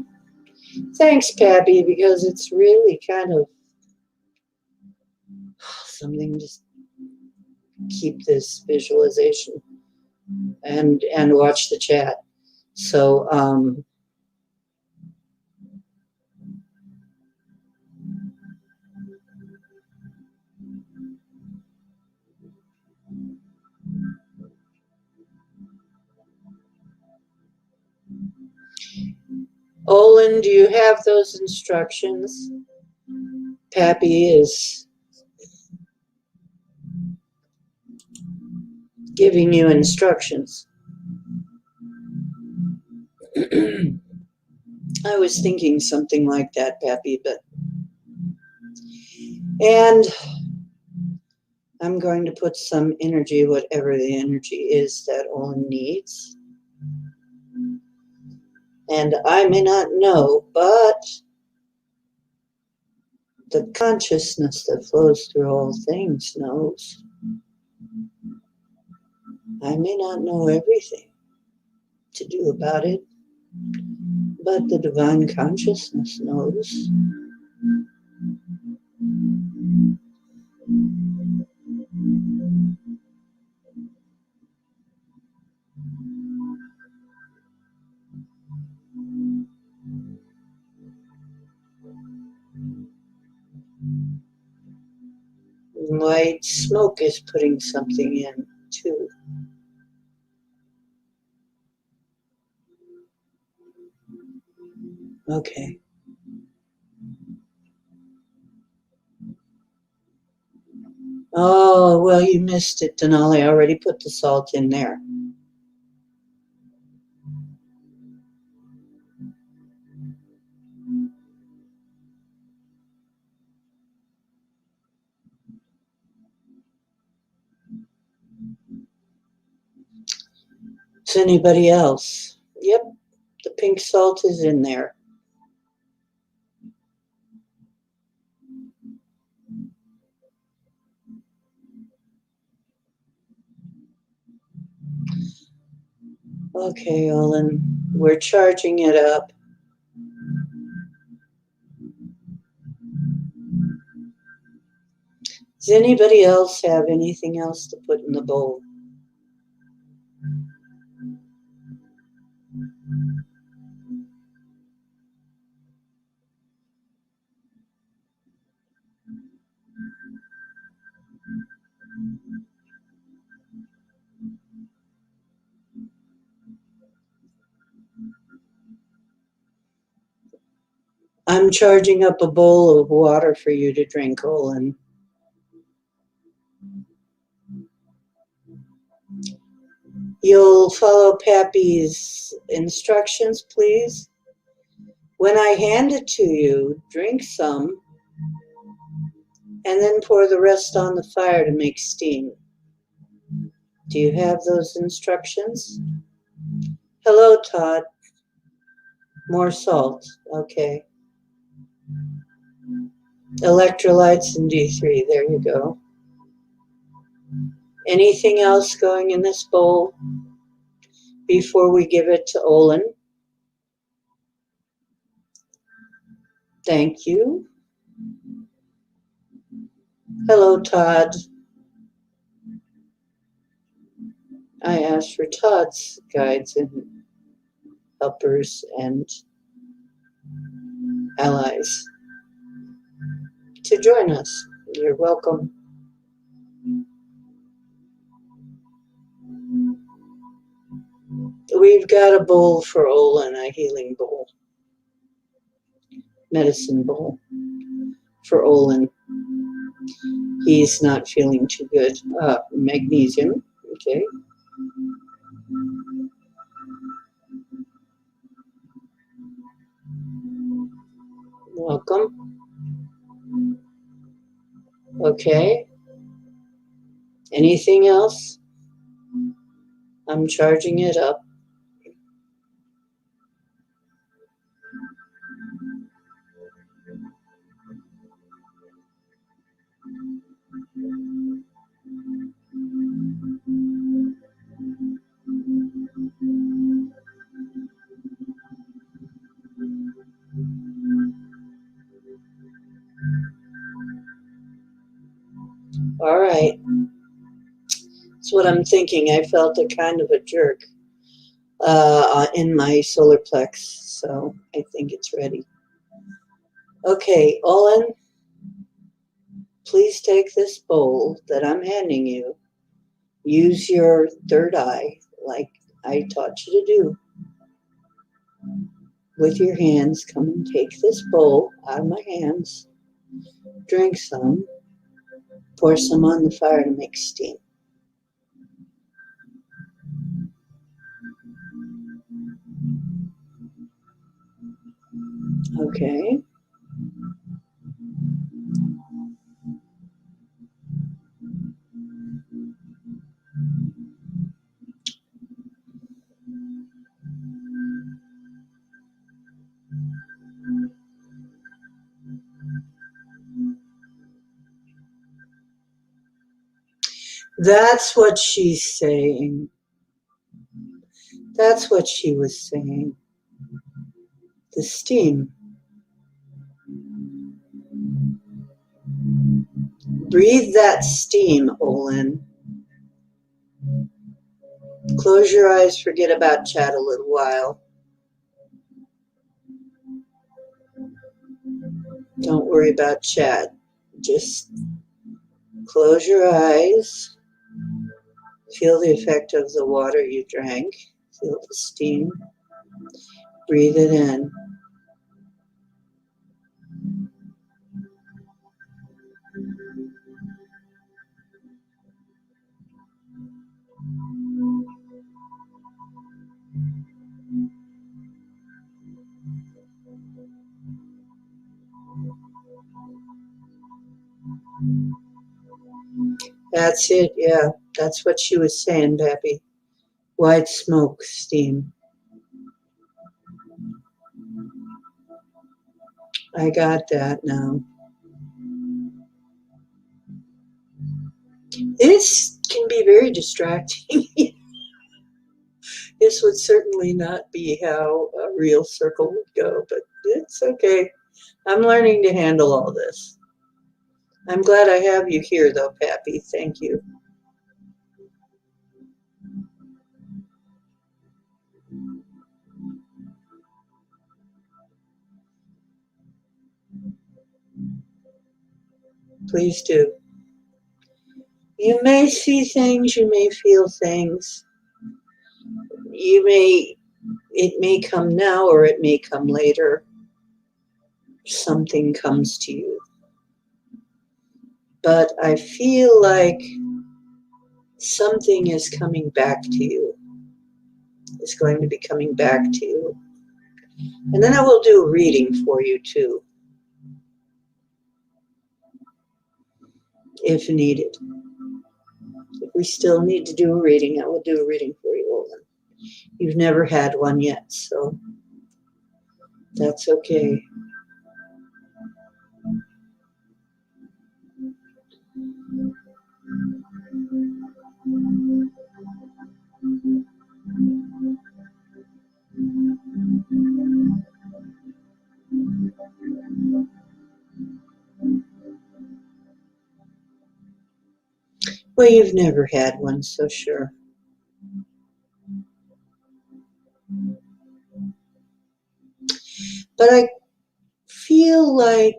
Thanks, Pappy, because it's really kind of something to keep this visualization and watch the chat. So Olin, do you have those instructions? Pappy is giving you instructions. I was thinking something like that, Pappy, and I'm going to put some energy, whatever the energy is that Olin needs. And I may not know, but the consciousness that flows through all things knows. I may not know everything to do about it, but the divine consciousness knows. White smoke is putting something in too. Okay. Oh, well, you missed it, Denali. I already put the salt in there. Is anybody else? Yep, the pink salt is in there. Okay, Olin, we're charging it up. Does anybody else have anything else to put in the bowl? I'm charging up a bowl of water for you to drink, Olin. You'll follow Pappy's instructions, please. When I hand it to you, drink some, and then pour the rest on the fire to make steam. Do you have those instructions? Hello, Todd. More salt. Okay. Electrolytes and D3. There you go. Anything else going in this bowl before we give it to Olin? Thank you. Hello, Todd. I asked for Todd's guides and helpers and allies to join us. You're welcome. We've got a bowl for Olin, a healing bowl, medicine bowl for Olin. He's not feeling too good. Magnesium, okay. Welcome. Okay. Anything else? I'm charging it up. All right. That's what I'm thinking. I felt a kind of a jerk in my solar plex, so I think it's ready. Okay, Olin, please take this bowl that I'm handing you. Use your third eye like I taught you to do. With your hands, come and take this bowl out of my hands. Drink some. Pour some on the fire to make steam. Okay. That's what she's saying. That's what she was saying. The steam. Breathe that steam, Olin. Close your eyes, forget about chat a little while. Don't worry about chat. Just close your eyes. Feel the effect of the water you drank. Feel the steam. Breathe it in. That's it, yeah. That's what she was saying, Pappy. White smoke, steam. I got that now. This can be very distracting. This would certainly not be how a real circle would go, but it's okay. I'm learning to handle all this. I'm glad I have you here, though, Pappy. Thank you. Please do. You may see things, you may feel things. It may come now or it may come later. Something comes to you. But I feel like something is coming back to you. It's going to be coming back to you. And then I will do a reading for you too, if needed. If we still need to do a reading, I will do a reading for you, Olin. You've never had one yet, so that's okay. Well, you've never had one, so sure. But I feel like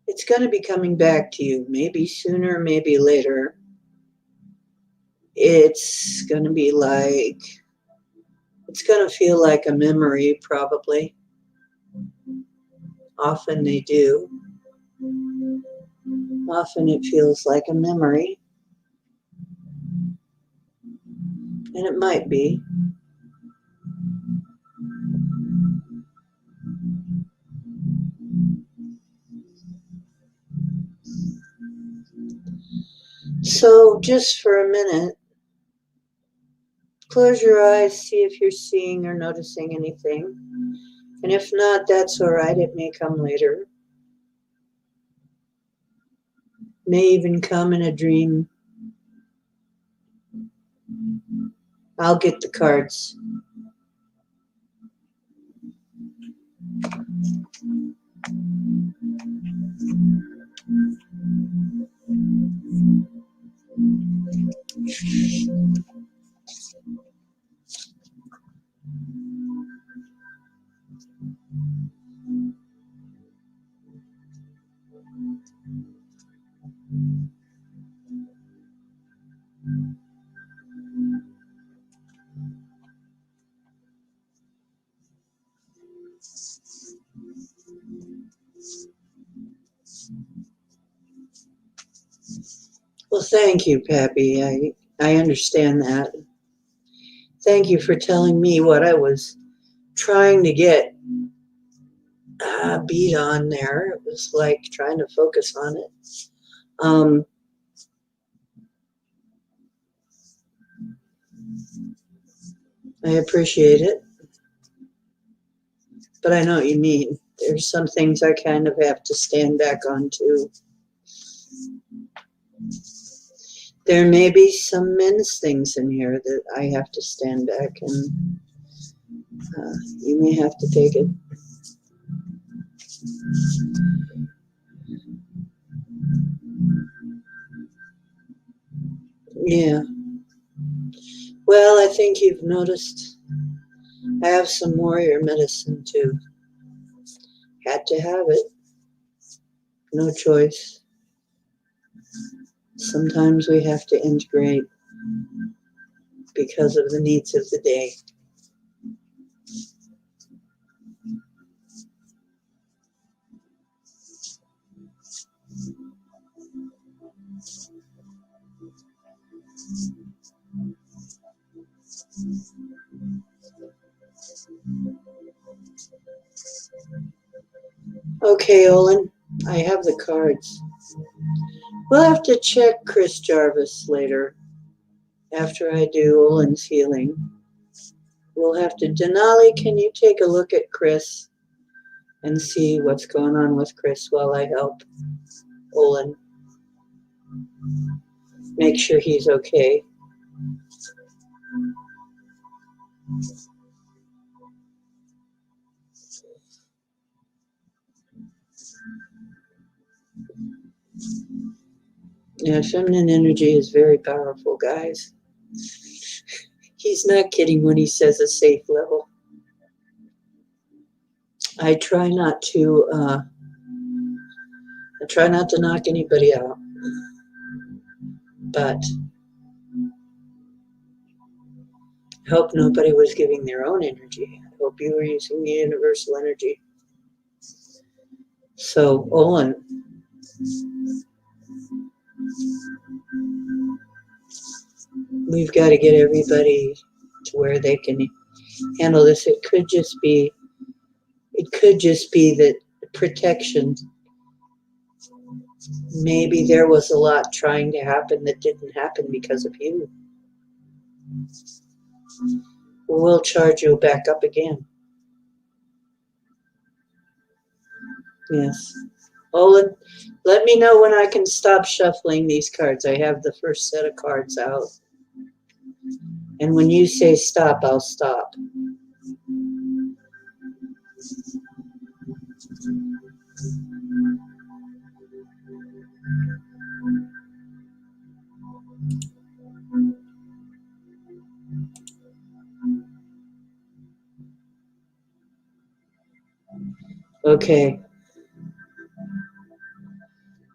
it's going to be coming back to you, maybe sooner, maybe later. It's going to be like, it's going to feel like a memory, probably. Often they do. Often it feels like a memory. And it might be. So just for a minute, close your eyes, see if you're seeing or noticing anything. And if not, that's all right. It may come later. May even come in a dream. I'll get the cards. Well, thank you, Pappy. I understand that. Thank you for telling me what I was trying to get beat on there. It was like trying to focus on it. I appreciate it. But I know what you mean. There's some things I kind of have to stand back on too. There may be some men's things in here that I have to stand back and you may have to take it. Yeah. Well, I think you've noticed I have some warrior medicine too. Had to have it. No choice. Sometimes we have to integrate because of the needs of the day. Okay, Olin, I have the cards. We'll have to check Chris Jarvis later. after I do Olin's healing. We'll have to, Denali, can you take a look at Chris and see what's going on with Chris while I help Olin? Make sure he's okay. Yeah, feminine energy is very powerful, guys. He's not kidding when he says a safe level. I try not to knock anybody out, but I hope nobody was giving their own energy. I hope you were using the universal energy. So, Olin, we've got to get everybody to where they can handle this. It could just be that protection. Maybe there was a lot trying to happen that didn't happen because of you. We'll charge you back up again. Yes. Olin, let me know when I can stop shuffling these cards. I have the first set of cards out. And when you say stop, I'll stop. Okay.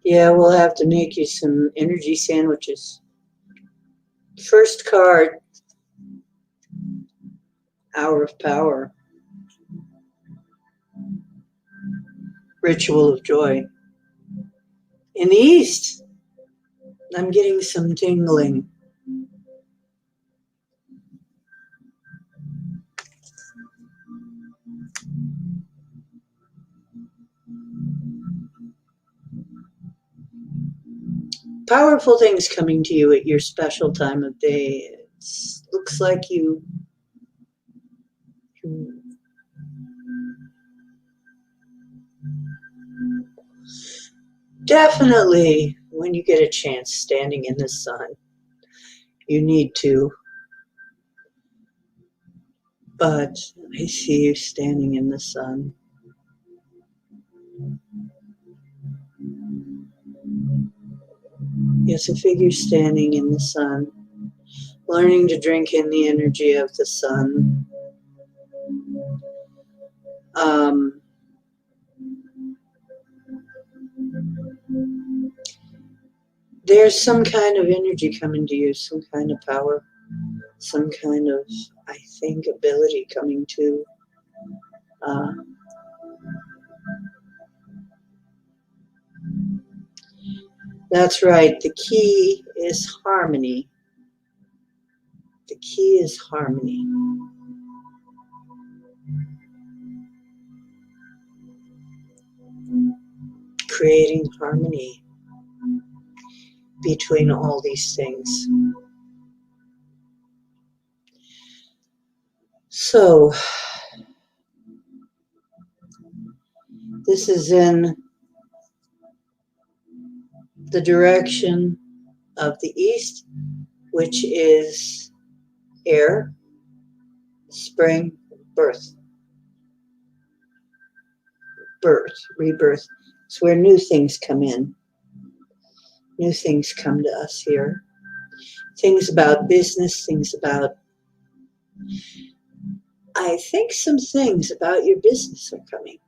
Yeah, we'll have to make you some energy sandwiches. First card, Hour of Power. Ritual of Joy. In the East, I'm getting some tingling. Powerful things coming to you at your special time of day. It looks like you definitely, when you get a chance standing in the sun, you need to. But I see you standing in the sun. Yes, a figure standing in the sun, learning to drink in the energy of the sun. There's some kind of energy coming to you, some kind of power, some kind of, I think, ability coming to. That's right. The key is harmony. The key is harmony. Creating harmony between all these things. So, this is in the direction of the east, which is air, spring, birth. Birth, rebirth. It's where new things come in. New things come to us here. Things about business, things about, I think some things about your business are coming.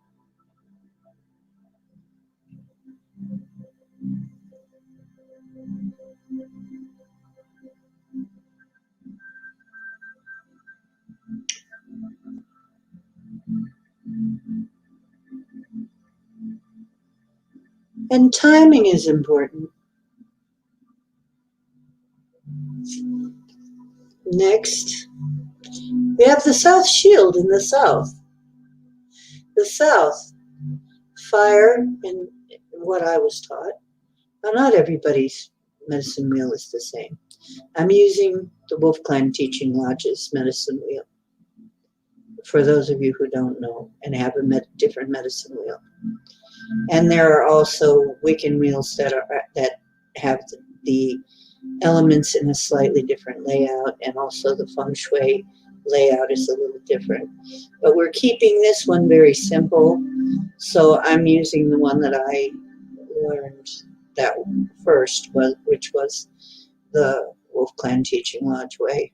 And timing is important. Next, we have the South Shield in the South. The South, fire, and what I was taught. Now, not everybody's medicine wheel is the same. I'm using the Wolf Clan Teaching Lodge's medicine wheel, for those of you who don't know and have a different medicine wheel. And there are also Wiccan wheels that have the elements in a slightly different layout, and also the feng shui layout is a little different. But we're keeping this one very simple, so I'm using the one that I learned that first, which was the Wolf Clan Teaching Lodge way.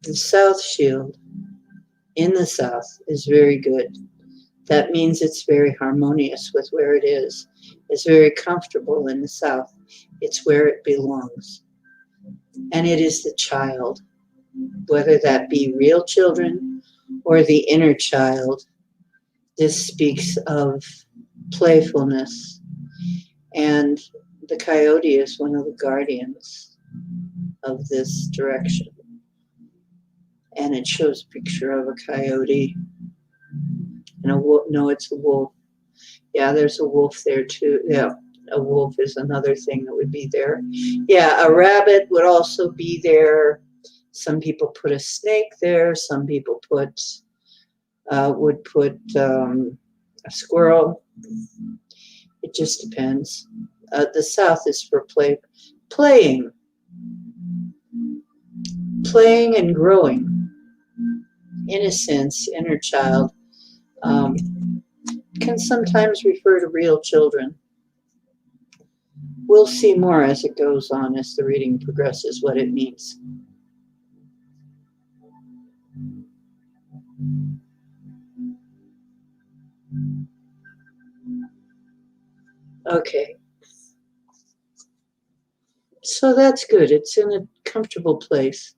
The South Shield in the South is very good. That means it's very harmonious with where it is. It's very comfortable in the South. It's where it belongs. And it is the child, whether that be real children or the inner child. This speaks of playfulness. And the coyote is one of the guardians of this direction. And it shows a picture of a coyote and a wolf. No, it's a wolf. Yeah, there's a wolf there too. Yeah, a wolf is another thing that would be there. Yeah, a rabbit would also be there. Some people put a snake there. Some people would put a squirrel. It just depends. The South is for playing and growing. Innocence, inner child, can sometimes refer to real children. We'll see more as it goes on, as the reading progresses, what it means. Okay. So that's good. It's in a comfortable place.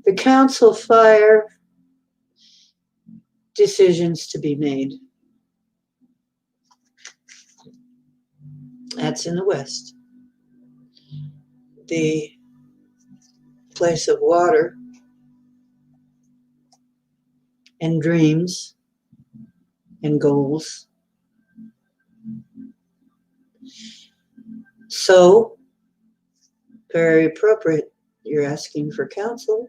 The council fire, decisions to be made. That's in the west. The place of water and dreams and goals. So, very appropriate. You're asking for counsel,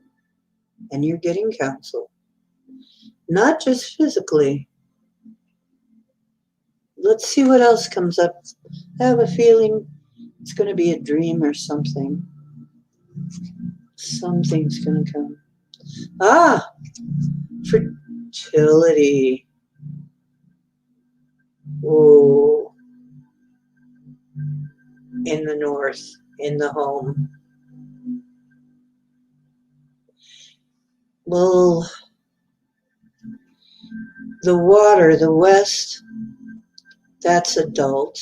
and you're getting counsel. Not just physically. Let's see what else comes up. I have a feeling it's going to be a dream or something. Something's going to come. Ah, fertility. Oh, in the north, in the home. Well, the water, the west, that's adult.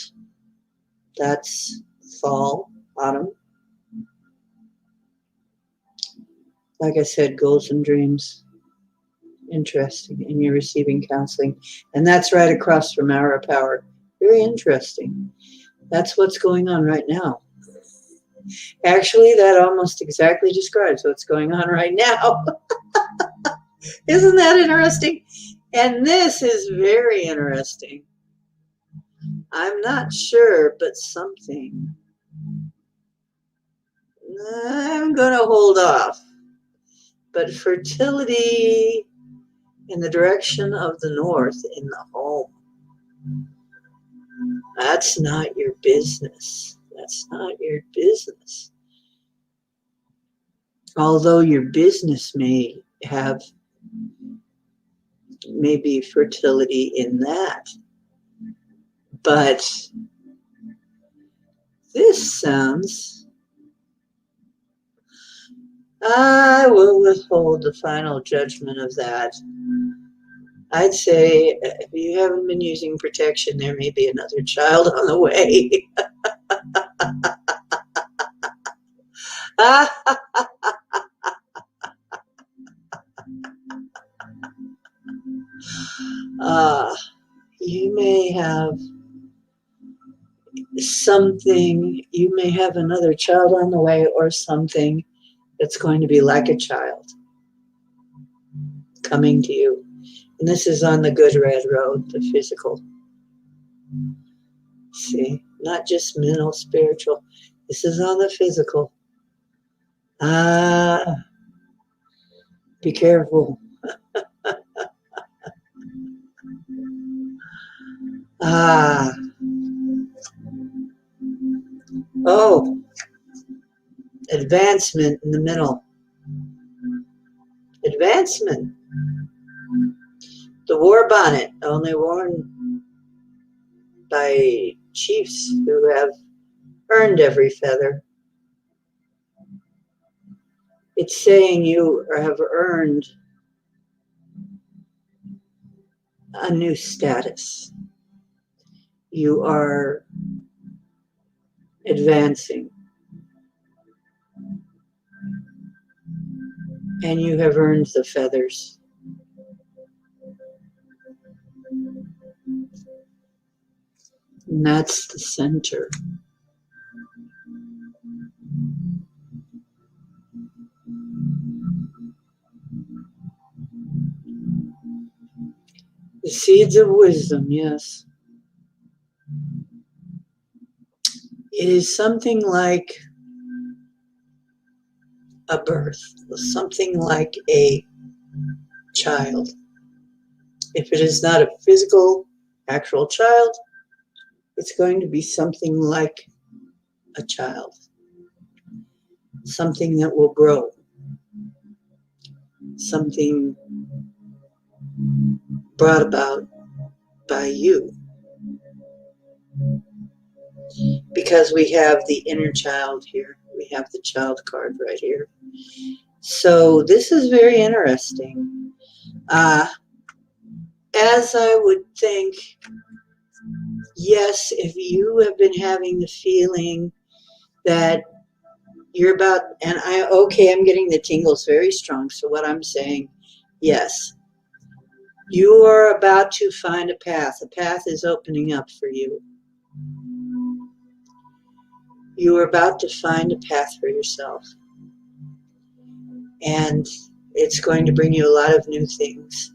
That's fall, autumn. Like I said, goals and dreams. Interesting. And you're receiving counseling. And that's right across from Aura Power. Very interesting. That's what's going on right now. Actually, that almost exactly describes what's going on right now. Isn't that interesting? And this is very interesting. I'm not sure, but something. I'm going to hold off. But fertility in the direction of the north, in the home. That's not your business. That's not your business. Although your business may have maybe fertility in that. But this sounds, I will withhold the final judgment of that. I'd say if you haven't been using protection, there may be another child on the way. You may have something, you may have another child on the way, or something that's going to be like a child coming to you. And this is on the good red road, the physical. See, not just mental, spiritual. This is on the physical. Be careful. Oh, advancement in the middle. Advancement. The war bonnet, only worn by chiefs who have earned every feather. It's saying you have earned a new status. You are advancing. And you have earned the feathers. And that's the center. The seeds of wisdom, yes. It is something like a birth, something like a child. If it is not a physical, actual child, it's going to be something like a child. Something that will grow. Something brought about by you. Because we have the inner child here. We have the child card right here. So this is very interesting. As I would think, yes, if you have been having the feeling that you're about, and I'm getting the tingles very strong. So what I'm saying, yes, you are about to find a path. A path is opening up for you. You are about to find a path for yourself. And it's going to bring you a lot of new things.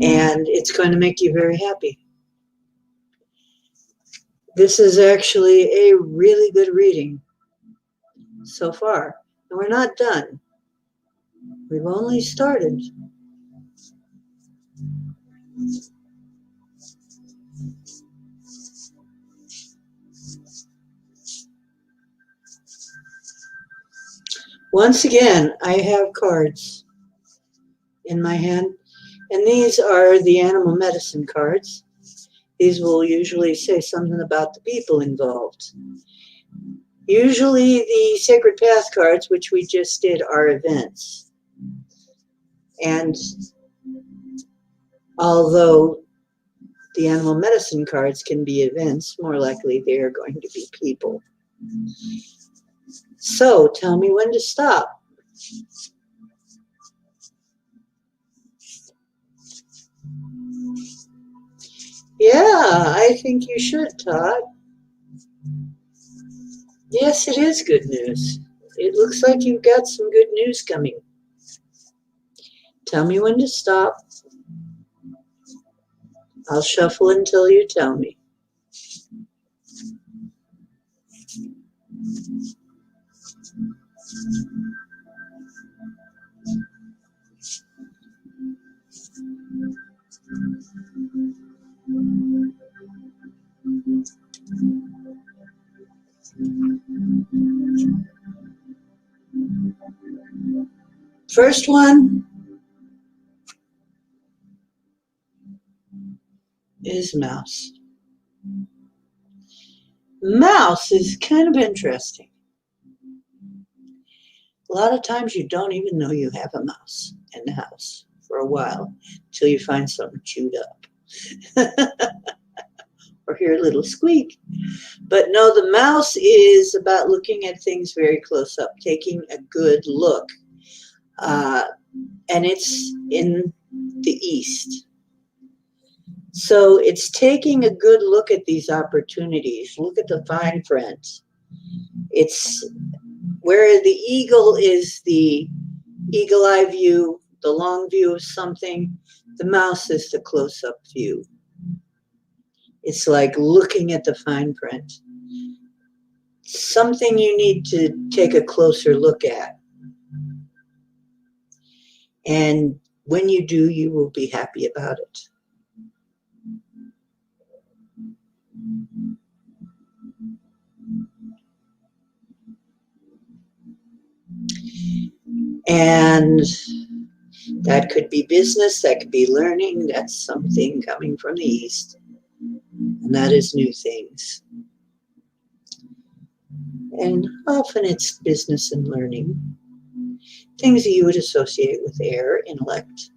And it's going to make you very happy. This is actually a really good reading so far. And we're not done. We've only started. Once again, I have cards in my hand, and these are the animal medicine cards. These will usually say something about the people involved. Usually the Sacred Path cards, which we just did, are events. And although the animal medicine cards can be events, more likely they are going to be people. So tell me when to stop. Yeah, I think you should, Todd. Yes, it is good news. It looks like you've got some good news coming. Tell me when to stop. I'll shuffle until you tell me. First one is mouse. Mouse is kind of interesting. A lot of times you don't even know you have a mouse in the house for a while until you find something chewed up or hear a little squeak. But no, the mouse is about looking at things very close up, taking a good look. And it's in the east. So it's taking a good look at these opportunities. Look at the fine print. It's where the eagle is the eagle eye view. the long view of something. The mouse is the close-up view. It's like looking at the fine print. Something you need to take a closer look at. And when you do, you will be happy about it. And that could be business, that could be learning, that's something coming from the East. And that is new things. And often it's business and learning. Things that you would associate with air, intellect.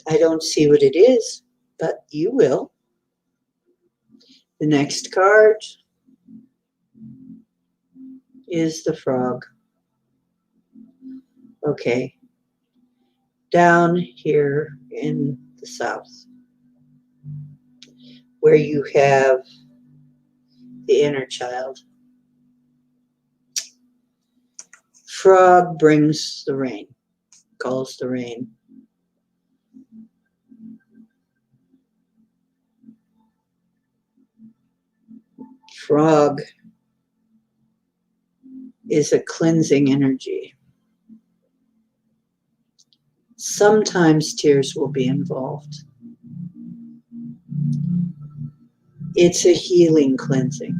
I don't see what it is, but you will. The next card is the frog. Okay. Down here in the south, where you have the inner child. Frog brings the rain, calls the rain. Frog is a cleansing energy. Sometimes tears will be involved. It's a healing cleansing.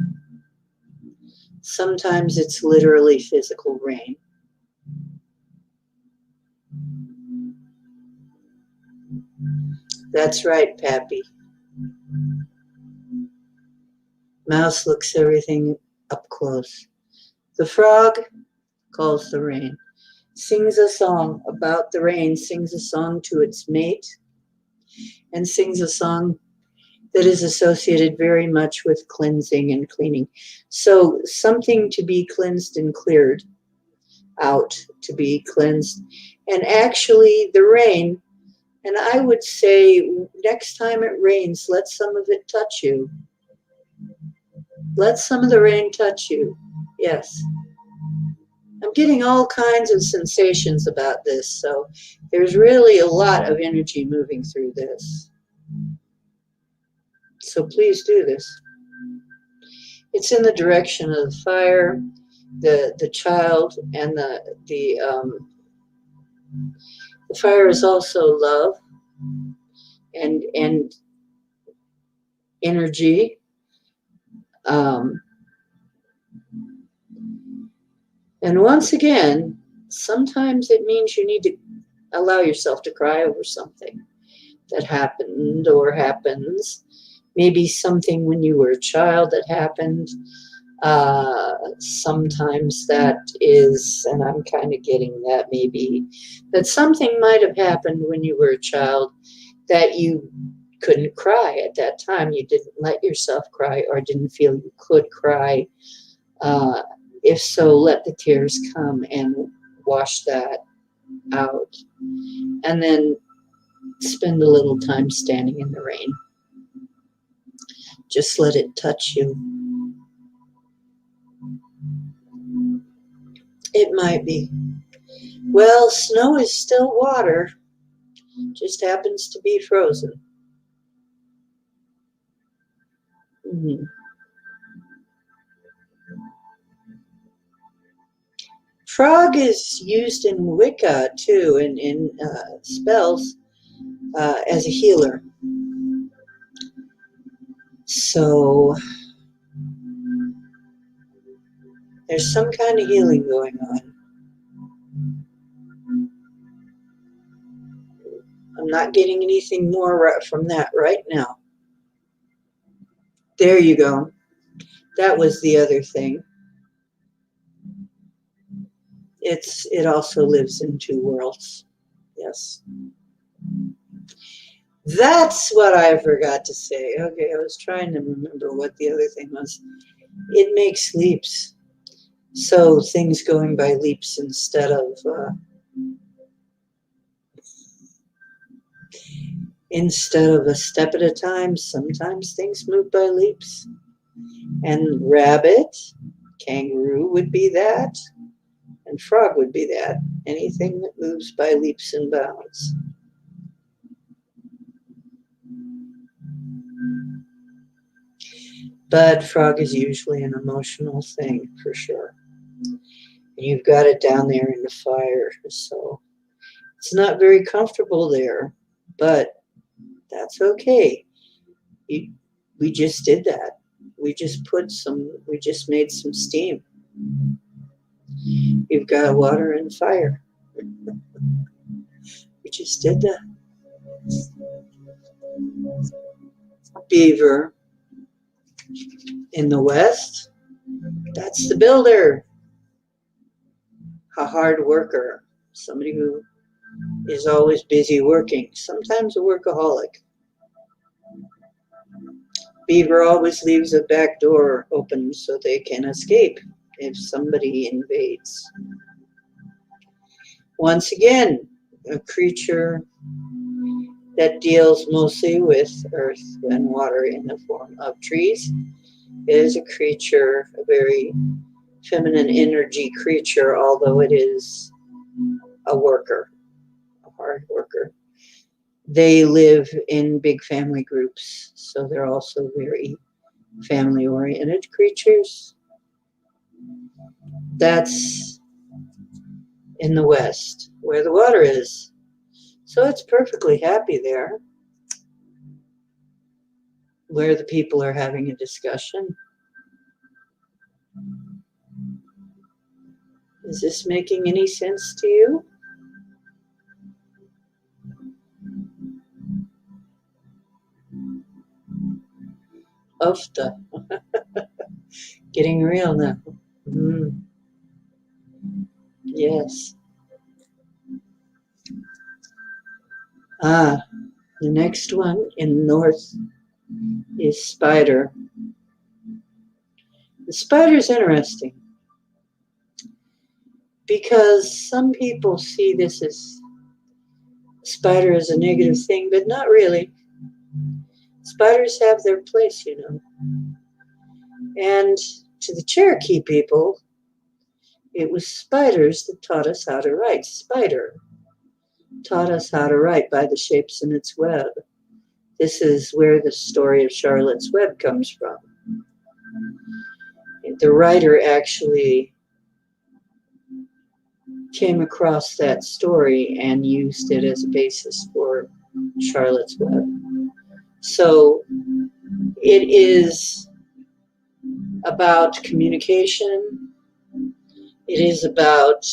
Sometimes it's literally physical rain. That's right, Pappy. Mouse looks everything up close. The frog calls the rain, sings a song about the rain, sings a song to its mate, and sings a song that is associated very much with cleansing and cleaning. So something to be cleansed and cleared out, to be cleansed. And actually the rain, and I would say next time it rains, let some of it touch you. Let some of the rain touch you. Yes. I'm getting all kinds of sensations about this, so there's really a lot of energy moving through this. So please do this. It's in the direction of the fire, the child, and the fire is also love and energy. And once again, sometimes it means you need to allow yourself to cry over something that happened or happens. Maybe something when you were a child that happened. Sometimes that is, and I'm kind of getting that maybe, that something might have happened when you were a child that you couldn't cry at that time. You didn't let yourself cry or didn't feel you could cry. If so, let the tears come and wash that out. And then spend a little time standing in the rain. Just let it touch you. It might be. Well, snow is still water. Just happens to be frozen. Mm-hmm. Frog is used in Wicca too, in spells, as a healer. So there's some kind of healing going on. I'm not getting anything more from that right now. There you go. That was the other thing. It also lives in two worlds. Yes. That's what I forgot to say. Okay, I was trying to remember what the other thing was. It makes leaps. So things going by leaps instead of a step at a time. Sometimes things move by leaps. And rabbit, kangaroo would be that, and frog would be that. Anything that moves by leaps and bounds. But frog is usually an emotional thing, for sure. And you've got it down there in the fire, so it's not very comfortable there, but that's okay. We just did that. We just made some steam. You've got water and fire. We just did that. Beaver in the west, that's the builder. A hard worker. Somebody who is always busy working. Sometimes a workaholic. Beaver always leaves a back door open so they can escape if somebody invades. Once again, a creature that deals mostly with earth and water in the form of trees. It is a creature, a very feminine energy creature, although it is a worker, a hard worker. They live in big family groups, so they're also very family-oriented creatures. That's in the west, where the water is. So it's perfectly happy there, where the people are having a discussion. Is this making any sense to you? Ofta. Getting real now. Mm. Yes. Ah, the next one in north is spider. The spider's interesting because some people see this as spider as a negative thing, but not really. Spiders have their place, you know. And to the Cherokee people, it was spiders that taught us how to write. Spider taught us how to write by the shapes in its web. This is where the story of Charlotte's Web comes from. The writer actually came across that story and used it as a basis for Charlotte's Web. So it is about communication. It is about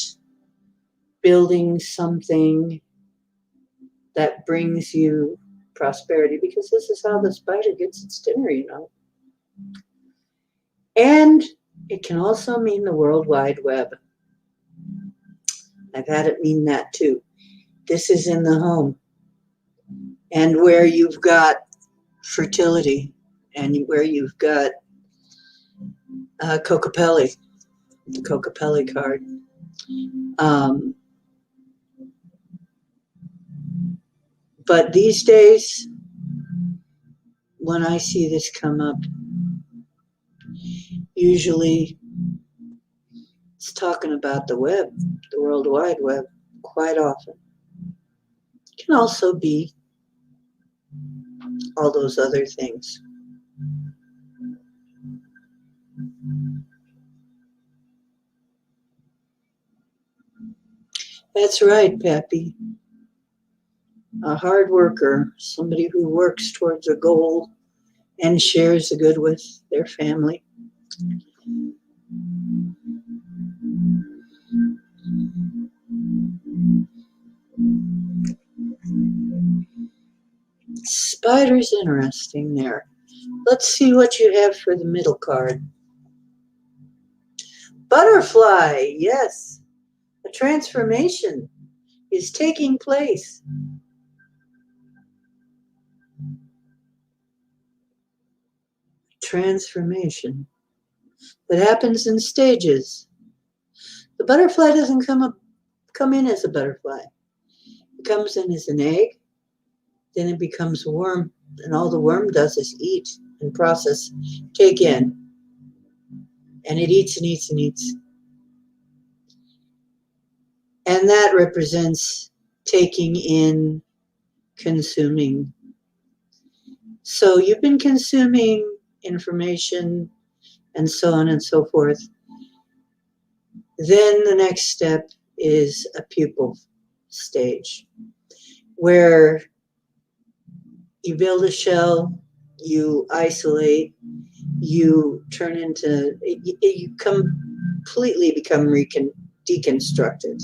building something that brings you prosperity, because this is how the spider gets its dinner, you know. And it can also mean the World Wide Web. I've had it mean that too. This is in the home, and where you've got fertility, and where you've got Kokopelli, the Kokopelli card. But these days, when I see this come up, usually it's talking about the web, the World Wide Web, quite often. It can also be all those other things. That's right, Pappy. A hard worker, somebody who works towards a goal and shares the good with their family. Spider's interesting there. Let's see what you have for the middle card. Butterfly, yes. A transformation is taking place. Transformation that happens in stages. The butterfly doesn't come in as a butterfly. It comes in as an egg, then it becomes a worm, and all the worm does is eat and process, take in. And it eats and eats and eats. And that represents taking in, consuming. So you've been consuming information and so on and so forth. Then the next step is a pupal stage, where you build a shell, you isolate, you turn into, you completely become deconstructed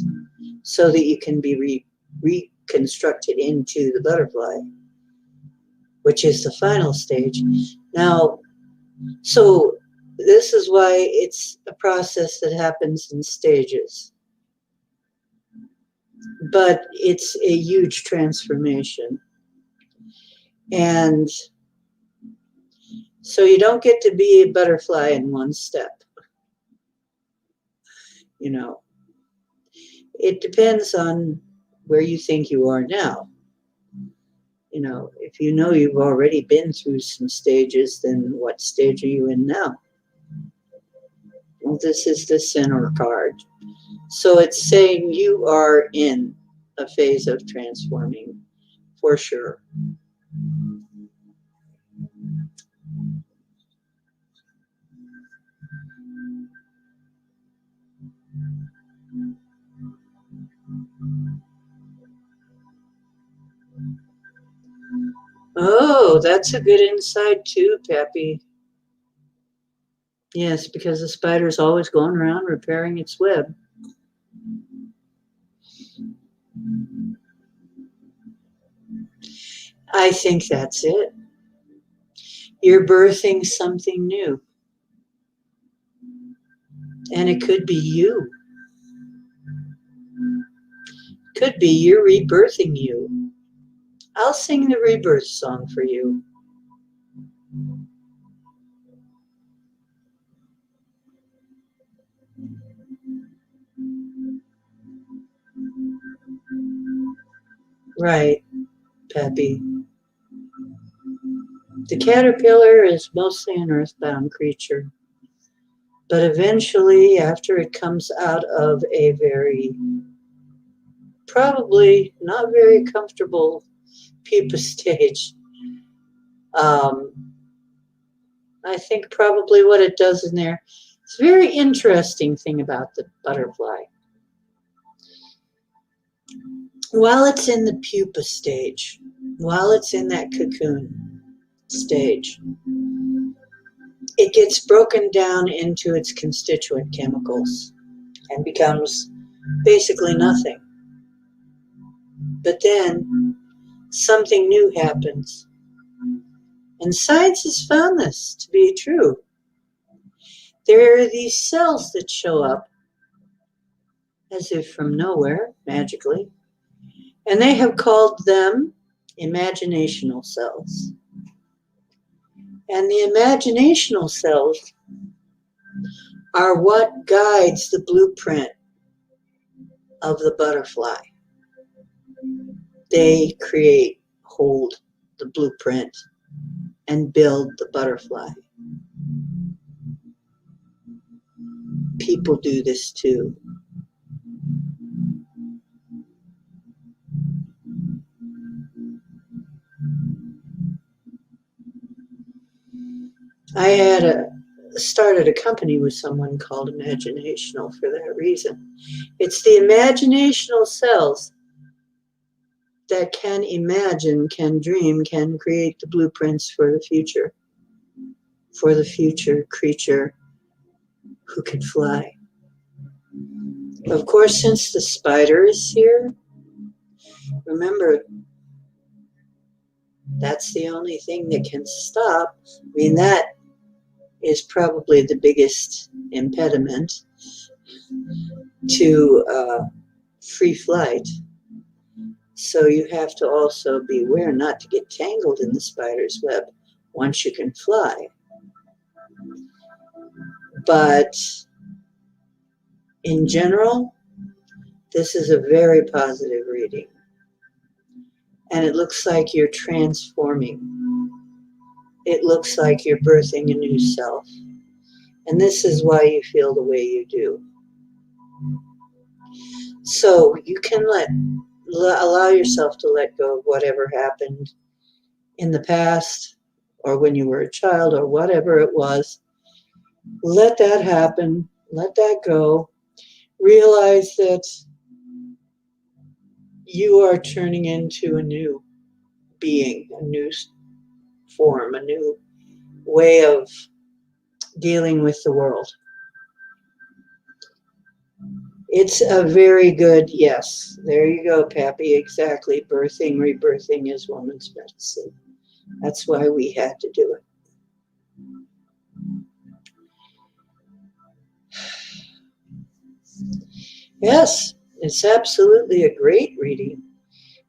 so that you can be reconstructed into the butterfly, which is the final stage. Now, so this is why it's a process that happens in stages, but it's a huge transformation. And so you don't get to be a butterfly in one step. You know, it depends on where you think you are now. You know, if you know you've already been through some stages, then what stage are you in now? Well, this is the center card. So it's saying you are in a phase of transforming, for sure. Oh, that's a good insight too, Pappy. Yes, because the spider's always going around repairing its web. I think that's it. You're birthing something new. And it could be you. Could be you're rebirthing you. I'll sing the rebirth song for you. Right, Peppy. The caterpillar is mostly an earthbound creature. But eventually, after it comes out of a very, probably not very comfortable pupa stage, um, I think probably what it does in there, it's a very interesting thing about the butterfly. While it's in the pupa stage, while it's in that cocoon stage, it gets broken down into its constituent chemicals and becomes basically nothing. But then something new happens. And science has found this to be true. There are these cells that show up as if from nowhere, magically, and they have called them imaginational cells. And the imaginational cells are what guides the blueprint of the butterfly. They create, hold the blueprint, and build the butterfly. People do this too. I started a company with someone called Imaginational for that reason. It's the imaginational cells that can imagine, can dream, can create the blueprints for the future creature who can fly. Of course, since the spider is here, remember, that's the only thing that can stop. I mean, that is probably the biggest impediment to free flight. So you have to also be aware not to get tangled in the spider's web once you can fly. But in general, this is a very positive reading. And it looks like you're transforming. It looks like you're birthing a new self. And this is why you feel the way you do. So you can allow yourself to let go of whatever happened in the past or when you were a child or whatever it was. Let that happen. Let that go. Realize that you are turning into a new being, a new form, a new way of dealing with the world. It's a very good, yes. There you go, Pappy. Exactly. Birthing, rebirthing is woman's medicine. That's why we had to do it. Yes, it's absolutely a great reading.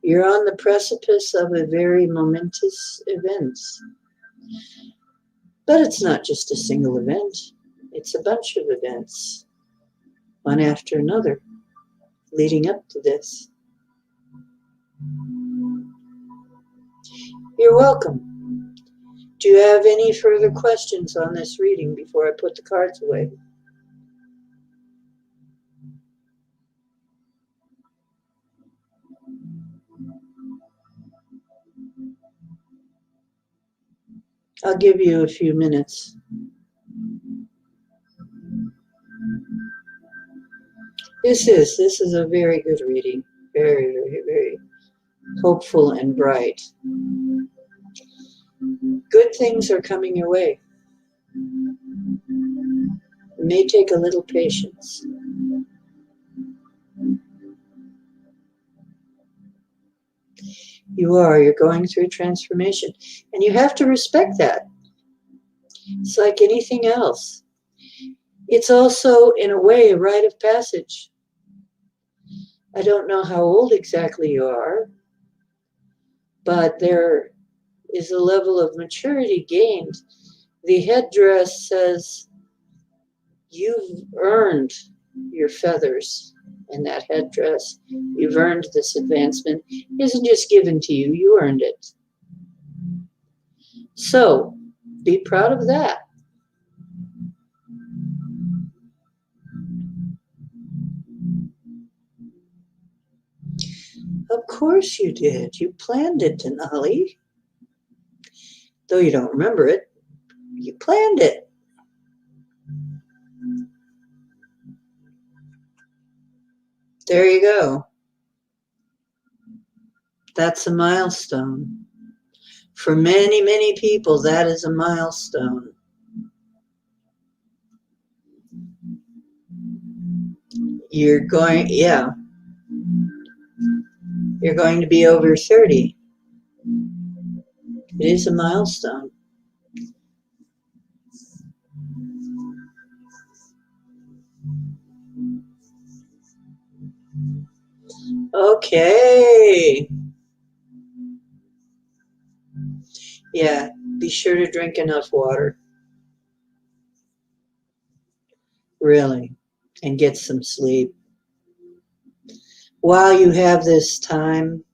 You're on the precipice of a very momentous event. But it's not just a single event. It's a bunch of events, one after another, leading up to this. You're welcome. Do you have any further questions on this reading before I put the cards away? I'll give you a few minutes. This is a very good reading. Very, very, very hopeful and bright. Good things are coming your way. It may take a little patience. You're going through transformation. And you have to respect that. It's like anything else. It's also, in a way, a rite of passage. I don't know how old exactly you are, but there is a level of maturity gained. The headdress says you've earned your feathers in that headdress. You've earned this advancement. It isn't just given to you, you earned it. So be proud of that. Of course you did. You planned it, Denali. Though you don't remember it, you planned it. There you go. That's a milestone. For many, many people, that is a milestone. You're going to be over 30. It is a milestone. Okay. Yeah, be sure to drink enough water. Really. And get some sleep. While you have this time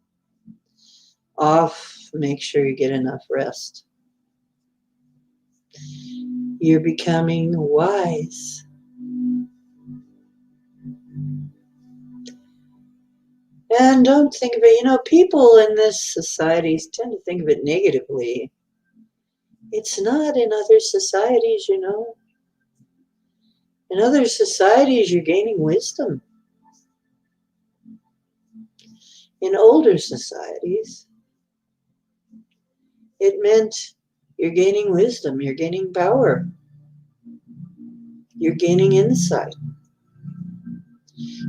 off, make sure you get enough rest. You're becoming wise. And don't think of it, people in this society tend to think of it negatively. It's not in other societies. In other societies, you're gaining wisdom. In older societies, it meant you're gaining wisdom, you're gaining power, you're gaining insight.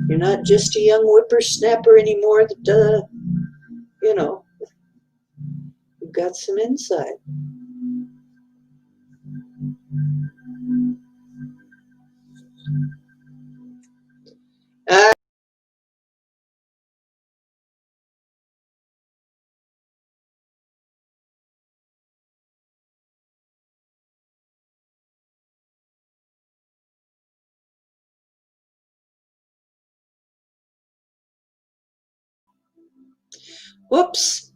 You're not just a young whippersnapper anymore that, you've got some insight. Whoops.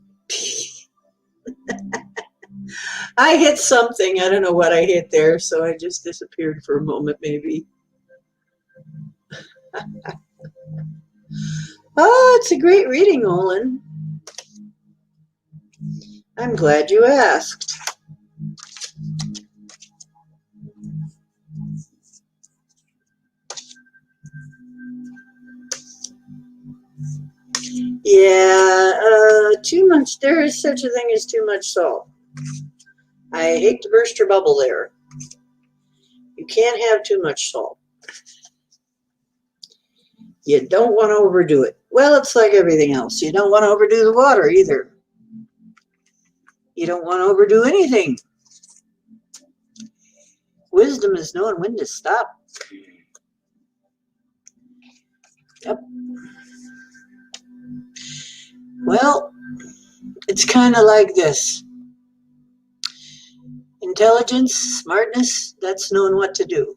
I hit something. I don't know what I hit there, so I just disappeared for a moment, maybe. Oh, it's a great reading, Olin. I'm glad you asked. Yeah, too much. There is such a thing as too much salt. I hate to burst your bubble there. You can't have too much salt. You don't want to overdo it. Well, it's like everything else. You don't want to overdo the water either. You don't want to overdo anything. Wisdom is knowing when to stop. Yep. Well, it's kind of like this. Intelligence, smartness, that's knowing what to do.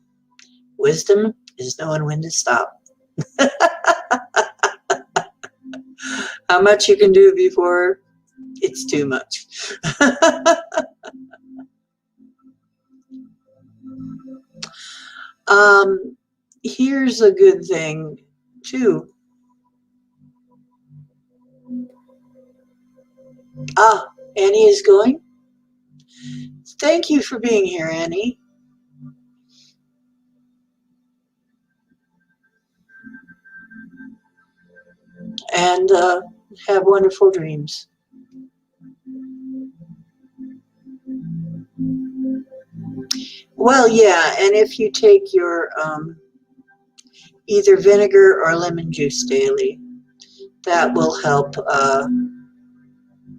Wisdom is knowing when to stop. How much you can do before it's too much. Here's a good thing, too. Annie is going. Thank you for being here, Annie. And have wonderful dreams. Well, yeah, and if you take your either vinegar or lemon juice daily, that will help.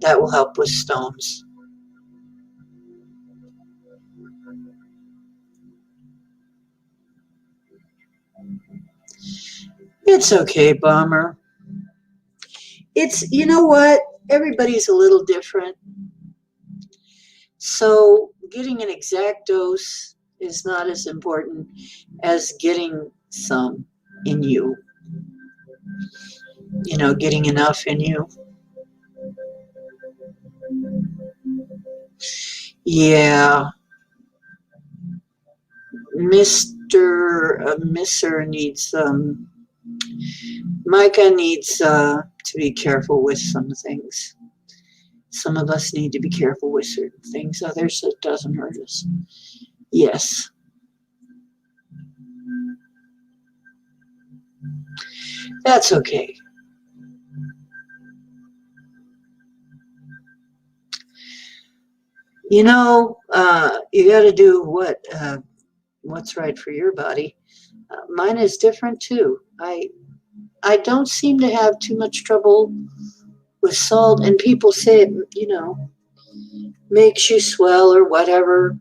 That will help with stones. It's okay, Bomber. It's, you know what? Everybody's a little different. So getting an exact dose is not as important as getting some in you. You know, getting enough in you. Yeah. Misser needs, Micah needs to be careful with some things. Some of us need to be careful with certain things. Others, it doesn't hurt us. Yes. That's okay. You know, you got to do what's right for your body. Mine is different too. I don't seem to have too much trouble with salt, and people say it, you know, makes you swell or whatever,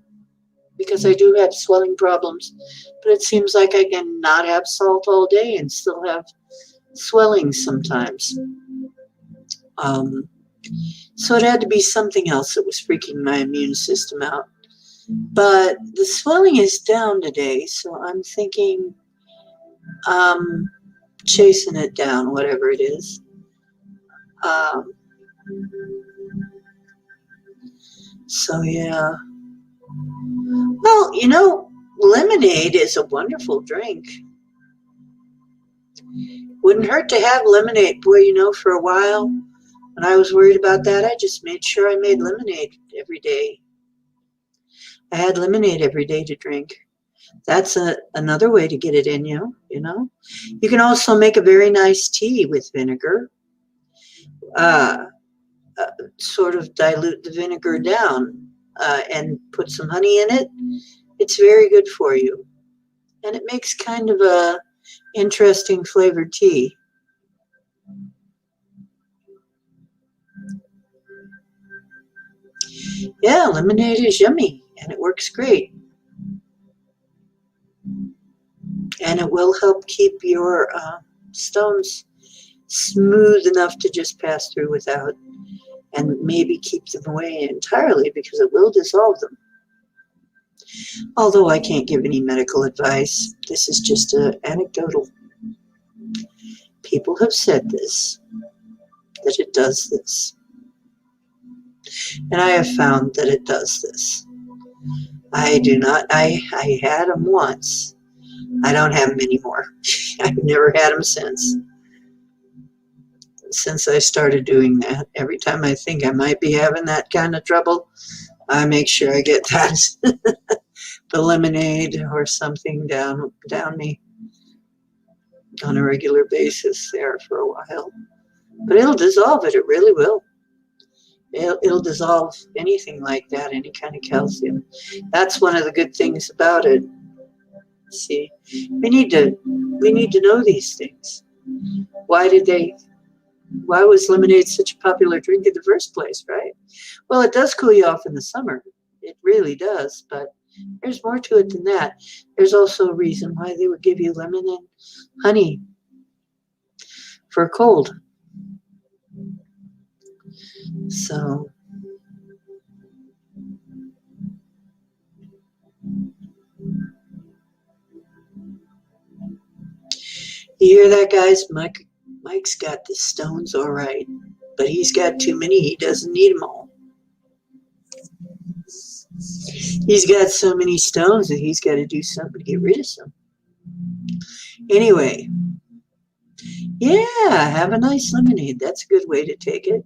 because I do have swelling problems. But it seems like I can not have salt all day and still have swelling sometimes. So it had to be something else that was freaking my immune system out. But the swelling is down today, so I'm thinking chasing it down, whatever it is. So yeah. Well, you know, lemonade is a wonderful drink. Wouldn't hurt to have lemonade. Boy, you know, for a while, when I was worried about that, I just made sure I made lemonade every day. I had lemonade every day to drink. That's another way to get it in you, you know. You can also make a very nice tea with vinegar. Sort of dilute the vinegar down and put some honey in it. It's very good for you. And it makes kind of a interesting flavored tea. Yeah, lemonade is yummy and it works great. And it will help keep your stones smooth enough to just pass through without, and maybe keep them away entirely because it will dissolve them. Although I can't give any medical advice, this is just anecdotal. People have said this, that it does this. And I have found that it does this. I do not, I had them once. I don't have them anymore. I've never had them since I started doing that. Every time I think I might be having that kind of trouble, I make sure I get that the lemonade or something down me on a regular basis there for a while. But it'll dissolve it. It really will. It'll dissolve anything like that, any kind of calcium. That's one of the good things about it. See, we need to know these things. Why was lemonade such a popular drink in the first place, right? Well, it does cool you off in the summer. It really does, but there's more to it than that. There's also a reason why they would give you lemon and honey for a cold. So you hear that, guys? Mike's got the stones all right, but he's got too many. He doesn't need them all. He's got so many stones that he's got to do something to get rid of some. Anyway, yeah, have a nice lemonade. That's a good way to take it.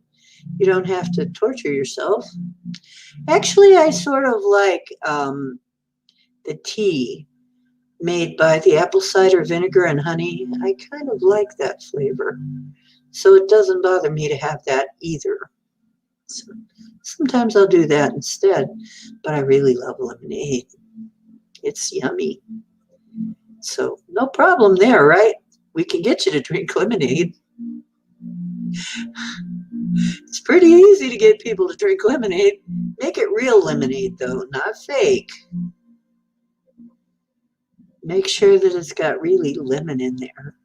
You don't have to torture yourself. Actually, I sort of like the tea made by the apple cider vinegar and honey. I kind of like that flavor. So it doesn't bother me to have that either. So sometimes I'll do that instead, but I really love lemonade. It's yummy. So no problem there, right? We can get you to drink lemonade. It's pretty easy to get people to drink lemonade. Make it real lemonade, though, not fake. Make sure that it's got really lemon in there.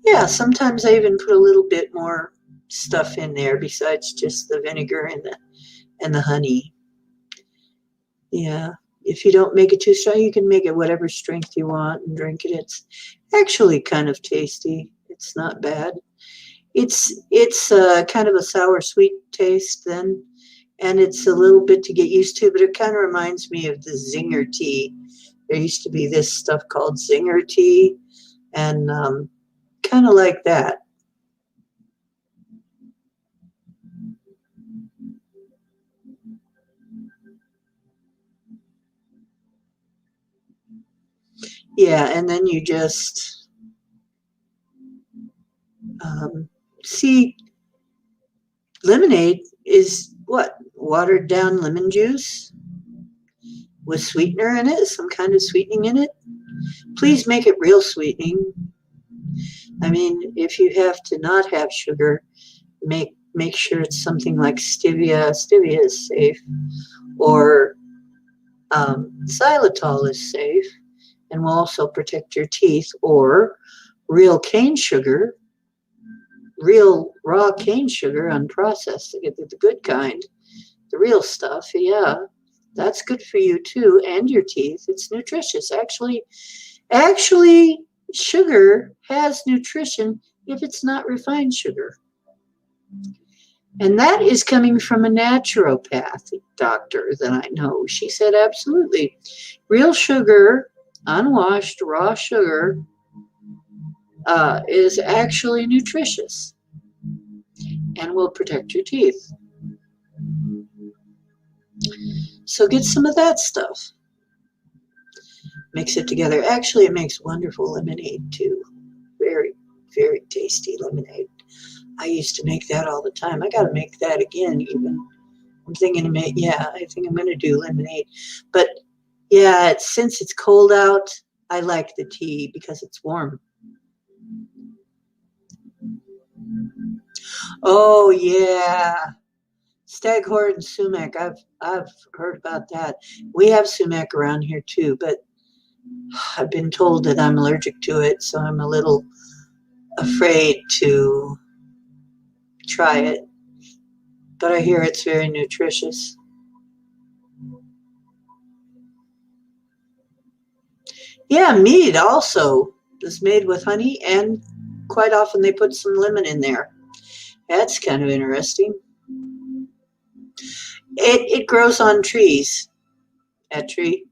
Yeah, sometimes I even put a little bit more stuff in there besides just the vinegar and the honey. Yeah, if you don't make it too strong, you can make it whatever strength you want and drink it. It's actually kind of tasty. It's not bad. It's kind of a sour sweet taste then, and it's a little bit to get used to, but it kind of reminds me of the zinger tea. There used to be this stuff called zinger tea, and kind of like that. Yeah, and then you just see, lemonade is what? Watered down lemon juice with sweetener in it, some kind of sweetening in it. Please make it real sweetening. I mean, if you have to not have sugar, make sure it's something like stevia. Stevia is safe, or xylitol is safe and will also protect your teeth, or real cane sugar, real raw cane sugar, unprocessed, to get the good kind, the real stuff. Yeah, that's good for you too, and your teeth. It's nutritious. Actually, sugar has nutrition if it's not refined sugar. And that is coming from a naturopathic doctor that I know. She said, absolutely. Real sugar, unwashed, raw sugar, is actually nutritious and will protect your teeth. So get some of that stuff. Mix it together. Actually, it makes wonderful lemonade too. Very, very tasty lemonade. I used to make that all the time. I got to make that again even. I'm thinking to make, yeah, I think I'm going to do lemonade. But yeah, since it's cold out, I like the tea because it's warm. Oh yeah, staghorn and sumac. I've heard about that. We have sumac around here too, but I've been told that I'm allergic to it, so I'm a little afraid to try it. But I hear it's very nutritious. Yeah, mead also is made with honey and quite often they put some lemon in there. That's kind of interesting. It grows on trees. That tree.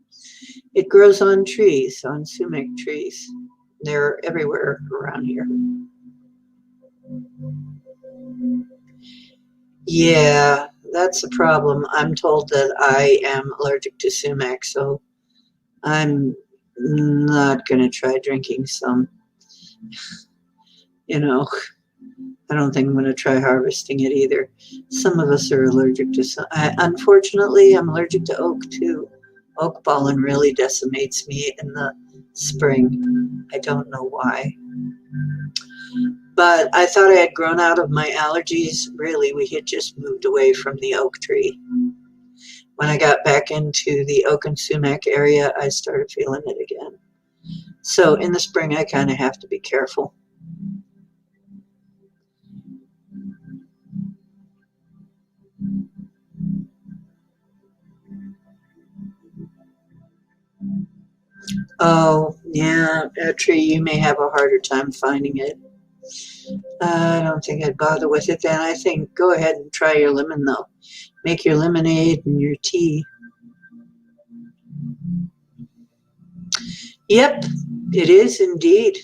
It grows on trees, on sumac trees. They're everywhere around here. Yeah, that's a problem. I'm told that I am allergic to sumac, so I'm not going to try drinking some. You know, I don't think I'm going to try harvesting it either. Some of us are allergic to some. Unfortunately, I'm allergic to oak too. Oak pollen really decimates me in the spring. I don't know why. But I thought I had grown out of my allergies. Really, we had just moved away from the oak tree. When I got back into the oak and sumac area, I started feeling it again. So in the spring, I kind of have to be careful. Oh, yeah, a tree, you may have a harder time finding it. I don't think I'd bother with it then. I think go ahead and try your lemon, though. Make your lemonade and your tea. Yep, it is indeed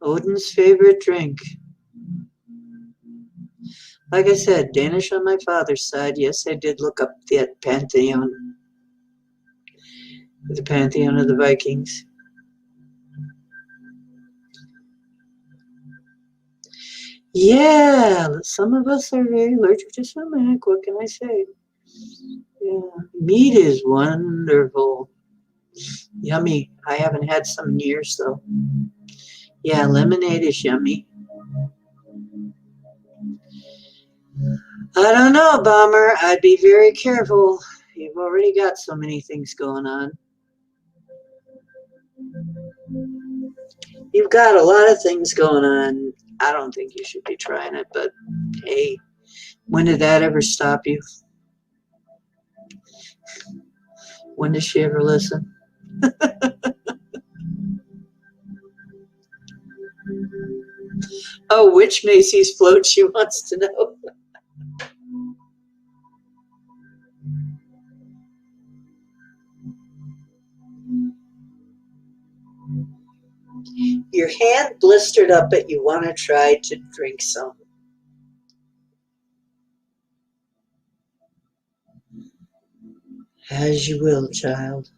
Odin's favorite drink. Like I said, Danish on my father's side. Yes, I did look up that pantheon, the pantheon of the Vikings. Yeah, some of us are very allergic to sumac. What can I say? Yeah, meat is wonderful. Yummy. I haven't had some in years though. Yeah, lemonade is yummy. I don't know, Bomber. I'd be very careful. You've already got so many things going on. You've got a lot of things going on. I don't think you should be trying it, but hey, when did that ever stop you? When does she ever listen? Oh, which Macy's float she wants to know. Your hand blistered up, but you want to try to drink some. As you will, child.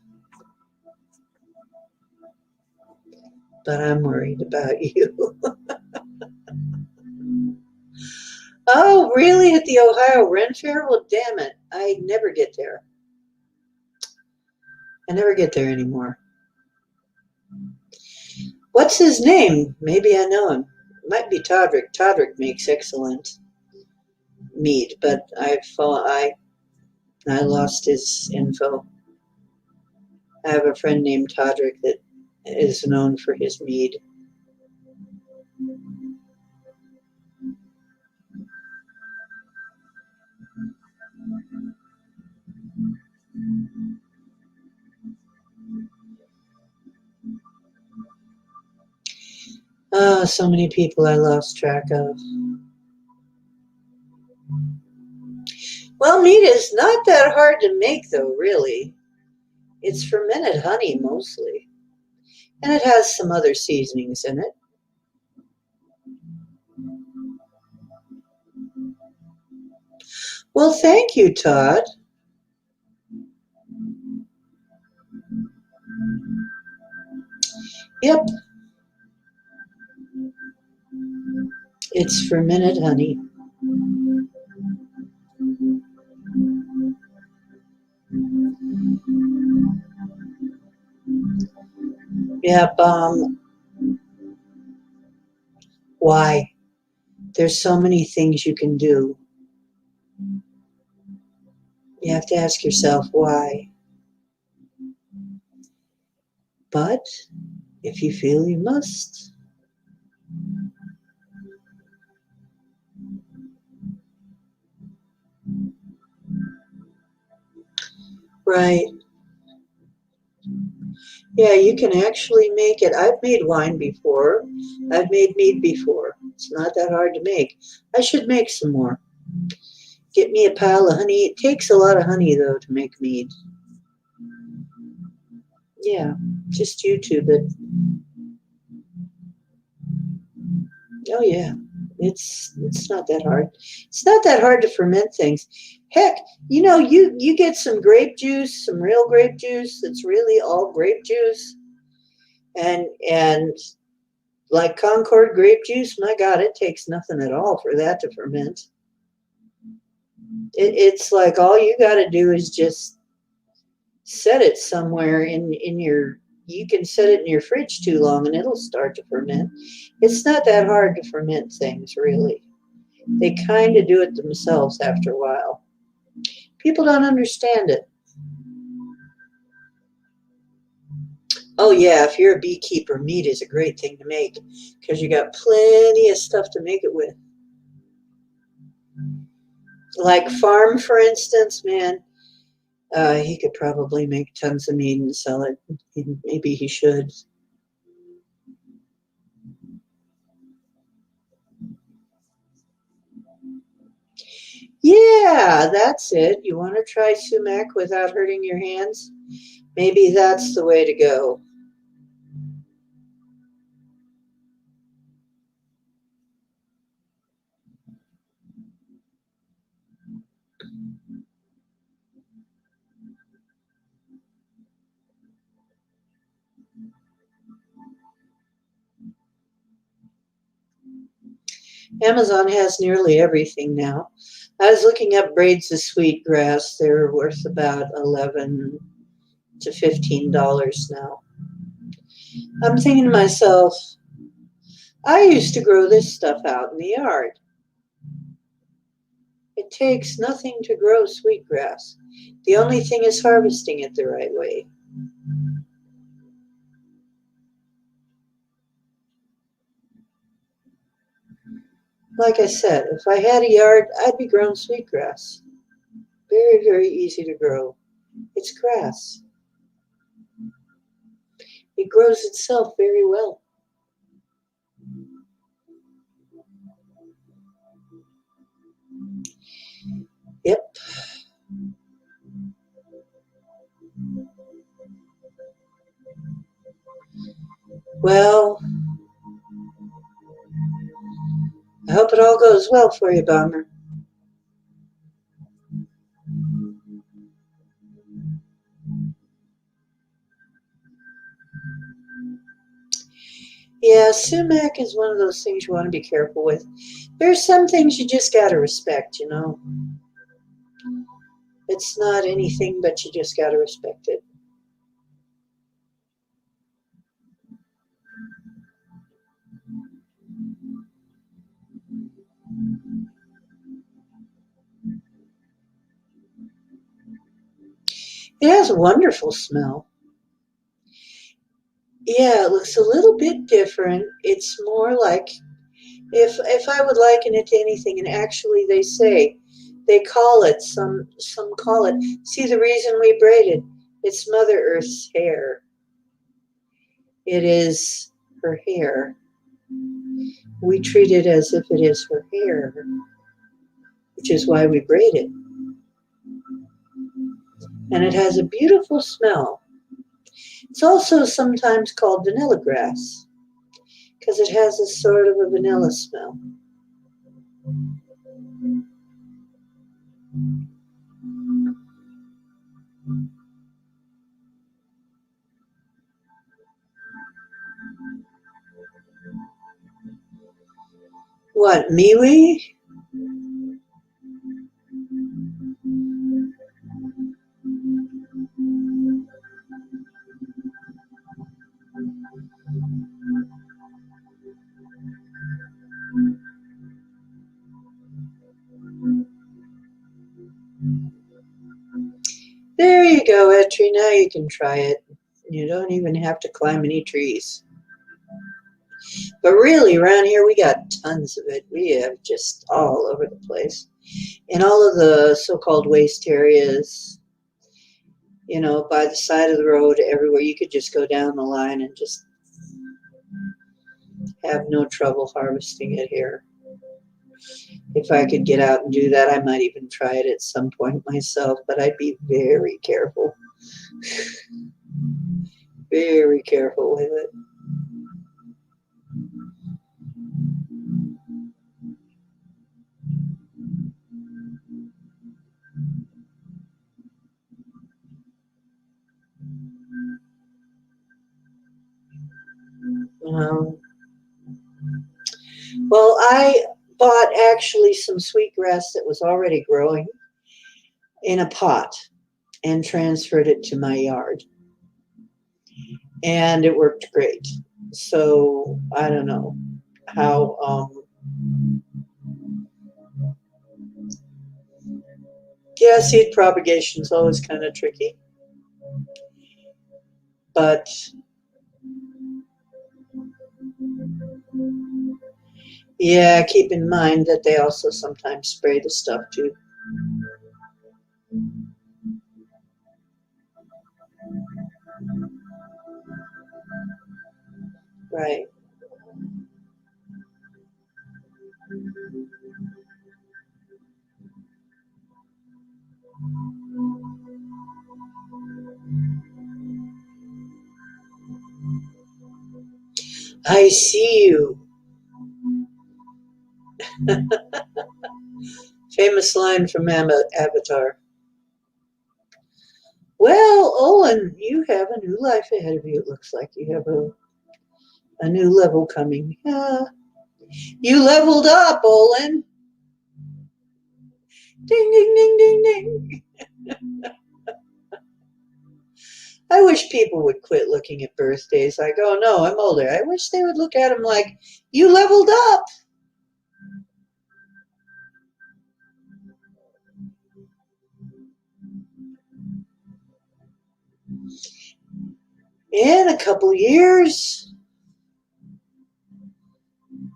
But I'm worried about you. Oh, really? At the Ohio Ren Fair? Well, damn it. I never get there. I never get there anymore. What's his name? Maybe I know him. Might be Todrick. Todrick makes excellent mead, but I lost his info. I have a friend named Todrick that is known for his mead. Oh, so many people I lost track of. Well, mead is not that hard to make, though, really. It's fermented honey mostly, and it has some other seasonings in it. Well, thank you, Todd. Yep, it's fermented honey. Yep, why? There's so many things you can do. You have to ask yourself why. But if you feel you must, right. Yeah, you can actually make it. I've made wine before. I've made mead before. It's not that hard to make. I should make some more. Get me a pile of honey. It takes a lot of honey, though, to make mead. Yeah, just YouTube it. Oh, yeah. It's not that hard. It's not that hard to ferment things. Heck, you get some grape juice, some real grape juice that's really all grape juice, and like Concord grape juice, my God, it takes nothing at all for that to ferment. It's like all you got to do is just set it somewhere in your. You can set it in your fridge too long, and it'll start to ferment. It's not that hard to ferment things, really. They kind of do it themselves after a while. People don't understand it. Oh yeah, if you're a beekeeper, meat is a great thing to make because you got plenty of stuff to make it with. Like farm, for instance, man, he could probably make tons of meat and sell it. Maybe he should. Yeah, that's it. You want to try sumac without hurting your hands? Maybe that's the way to go. Amazon has nearly everything now. I was looking up braids of sweetgrass. They're worth about 11 to $15 now. I'm thinking to myself, I used to grow this stuff out in the yard. It takes nothing to grow sweetgrass. The only thing is harvesting it the right way. Like I said, if I had a yard, I'd be growing sweetgrass. Very, very easy to grow. It's grass. It grows itself very well. Yep. Well, I hope it all goes well for you, Bomber. Yeah, sumac is one of those things you want to be careful with. There's some things you just got to respect. It's not anything, but you just got to respect it. It has a wonderful smell. Yeah, it looks a little bit different. It's more like if I would liken it to anything, and actually they call it some call it. See the reason we braided? It's Mother Earth's hair. It is her hair. We treat it as if it is her hair, which is why we braid it. And it has a beautiful smell. It's also sometimes called vanilla grass because it has a sort of a vanilla smell. What, MeWe? There you go, Etri. Now you can try it. You don't even have to climb any trees. But really, around here, we got tons of it. We have just all over the place. In all of the so-called waste areas, you know, by the side of the road, everywhere. You could just go down the line and just have no trouble harvesting it here. If I could get out and do that, I might even try it at some point myself, but I'd be very careful. Very careful with it. Um, well, I bought actually some sweetgrass that was already growing in a pot and transferred it to my yard, and it worked great. So I don't know how. Yeah, seed propagation is always kind of tricky, but yeah, keep in mind that they also sometimes spray the stuff too. Right. I see you. Famous line from Avatar. Well, Owen, you have a new life ahead of you. It looks like you have a new level coming. Yeah. You leveled up, Olin. Ding, ding, ding, ding, ding. I wish people would quit looking at birthdays like, oh no, I'm older. I wish they would look at them like, you leveled up. In a couple years,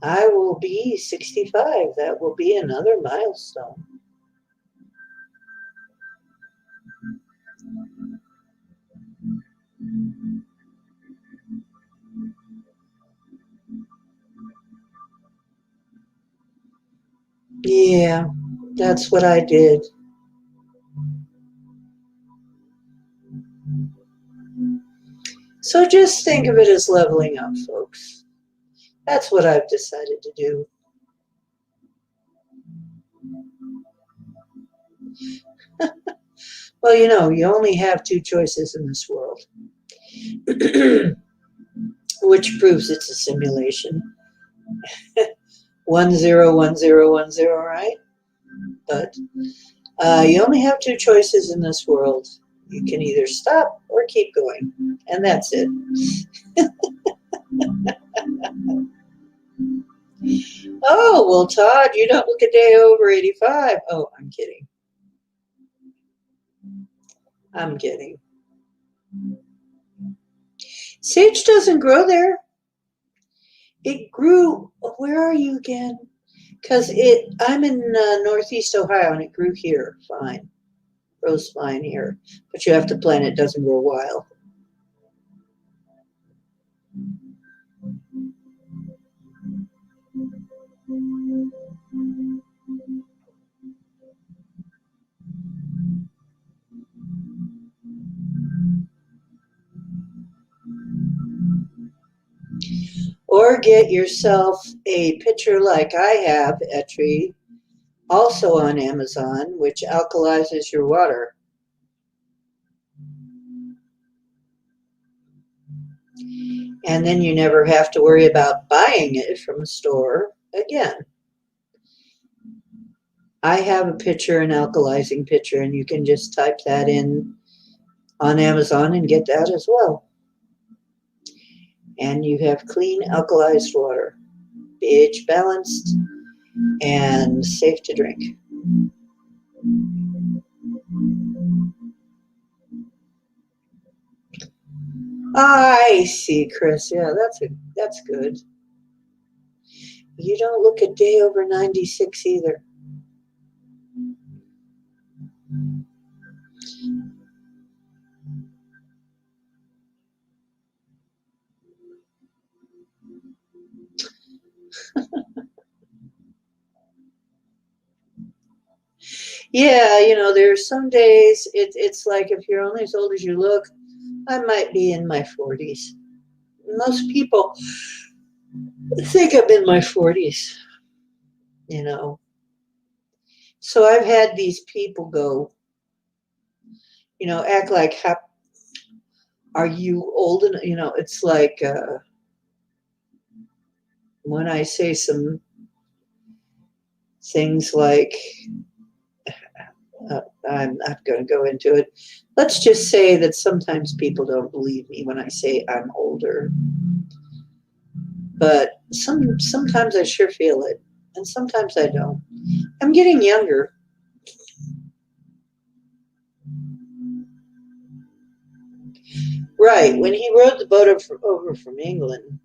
I will be 65. That will be another milestone. Yeah, that's what I did. So just think of it as leveling up, folks. That's what I've decided to do. Well, you know, you only have two choices in this world, which proves it's a simulation. 101010, right? But you only have two choices in this world. You can either stop or keep going, and that's it. Oh, well, Todd, you don't look a day over 85. Oh, I'm kidding. I'm kidding. Sage doesn't grow there. It grew, where are you again? Because I'm in Northeast Ohio and it grew here fine. Grows fine here. But you have to plant it, doesn't grow wild. Or get yourself a pitcher like I have, Etri, also on Amazon, which alkalizes your water. And then you never have to worry about buying it from a store again. I have a pitcher, an alkalizing pitcher, and you can just type that in on Amazon and get that as well. And you have clean alkalized water, pH balanced and safe to drink. I see, Chris. Yeah, that's good. You don't look a day over 96 either. Yeah, there's some days it's like if you're only as old as you look, I might be in my 40s. Most people think I'm in my 40s, you know. So I've had these people go, act like, are you old enough? It's like when I say some things like, I'm not going to go into it. Let's just say that sometimes people don't believe me when I say I'm older, but sometimes I sure feel it, and sometimes I don't. I'm getting younger. Right. When he rode the boat over from England,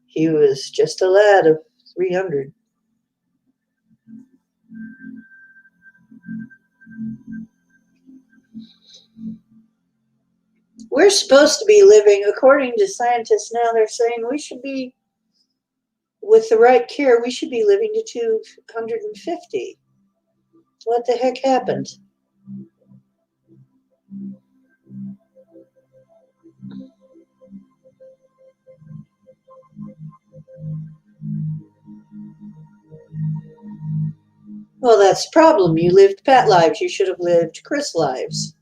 he was just a lad of 300. We're supposed to be living, according to scientists now, they're saying we should be, with the right care, we should be living to 250. What the heck happened? Well, that's the problem. You lived Pat lives. You should have lived Chris lives.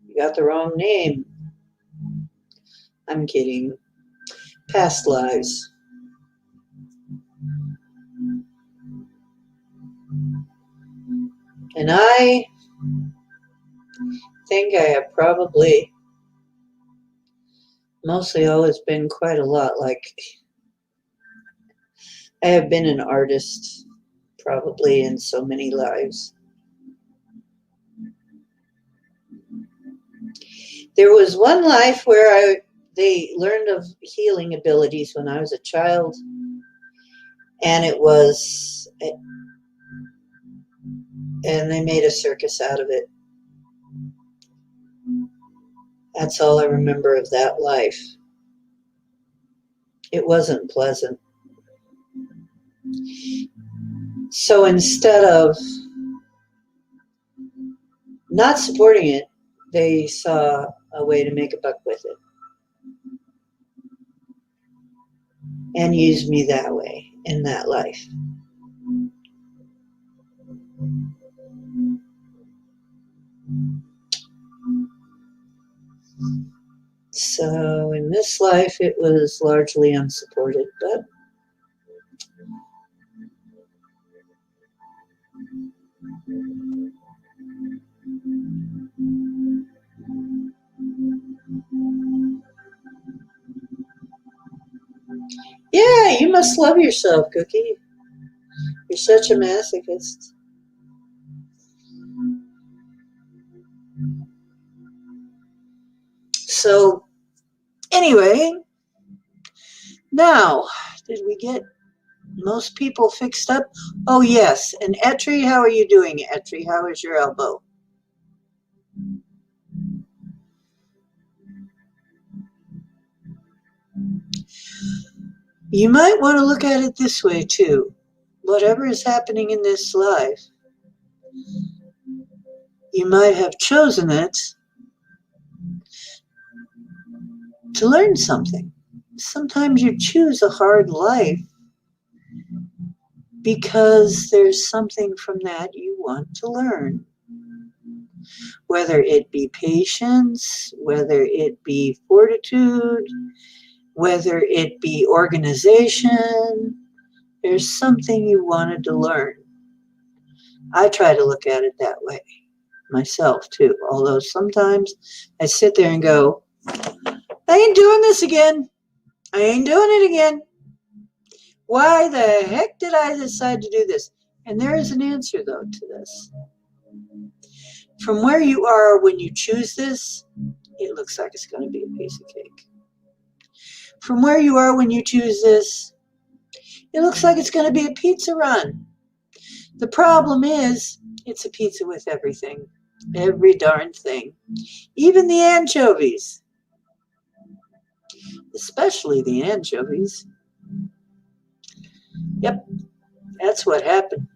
You got the wrong name. I'm kidding. Past lives. And I think I have probably mostly always been quite a lot like, I have been an artist probably in so many lives. There was one life where they learned of healing abilities when I was a child, and and they made a circus out of it. That's all I remember of that life. It wasn't pleasant. So instead of not supporting it, they saw a way to make a buck with it and used me that way in that life. So in this life, it was largely unsupported, but yeah, you must love yourself, Cookie. You're such a masochist. So anyway, now, did we get most people fixed up? Oh, yes. And Etri, how are you doing, Etri? How is your elbow? You might want to look at it this way, too. Whatever is happening in this life, you might have chosen it to learn something. Sometimes you choose a hard life because there's something from that you want to learn. Whether it be patience, whether it be fortitude, whether it be organization, there's something you wanted to learn. I try to look at it that way myself too, although sometimes I sit there and go, I ain't doing this again. I ain't doing it again. Why the heck did I decide to do this? And there is an answer, though, to this. From where you are when you choose this, it looks like it's going to be a piece of cake. From where you are when you choose this, it looks like it's going to be a pizza run. The problem is, it's a pizza with everything. Every darn thing. Even the anchovies. Especially the anchovies. Yep, that's what happened.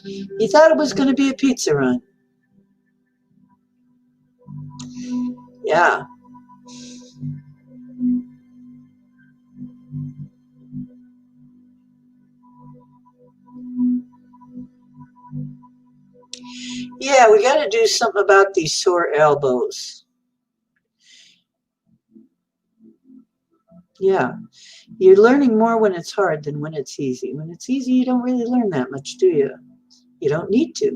You thought it was going to be a pizza run. Yeah. Yeah, we got to do something about these sore elbows. Yeah. You're learning more when it's hard than when it's easy. When it's easy, you don't really learn that much, do you? You don't need to.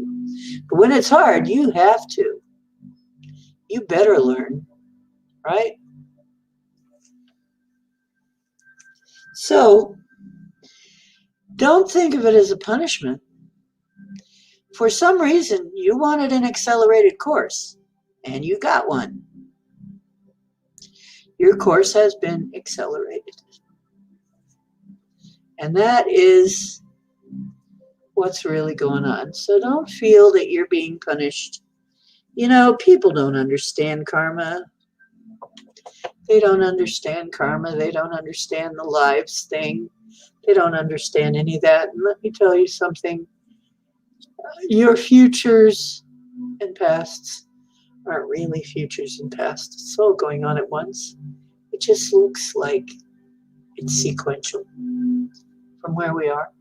But when it's hard, you have to. You better learn, right? So don't think of it as a punishment. For some reason, you wanted an accelerated course, and you got one. Your course has been accelerated. And that is what's really going on. So don't feel that you're being punished. You know, people don't understand karma. They don't understand karma. They don't understand the lives thing. They don't understand any of that. And let me tell you something. Your futures and pasts aren't really futures and pasts. It's all going on at once. It just looks like it's sequential from where we are.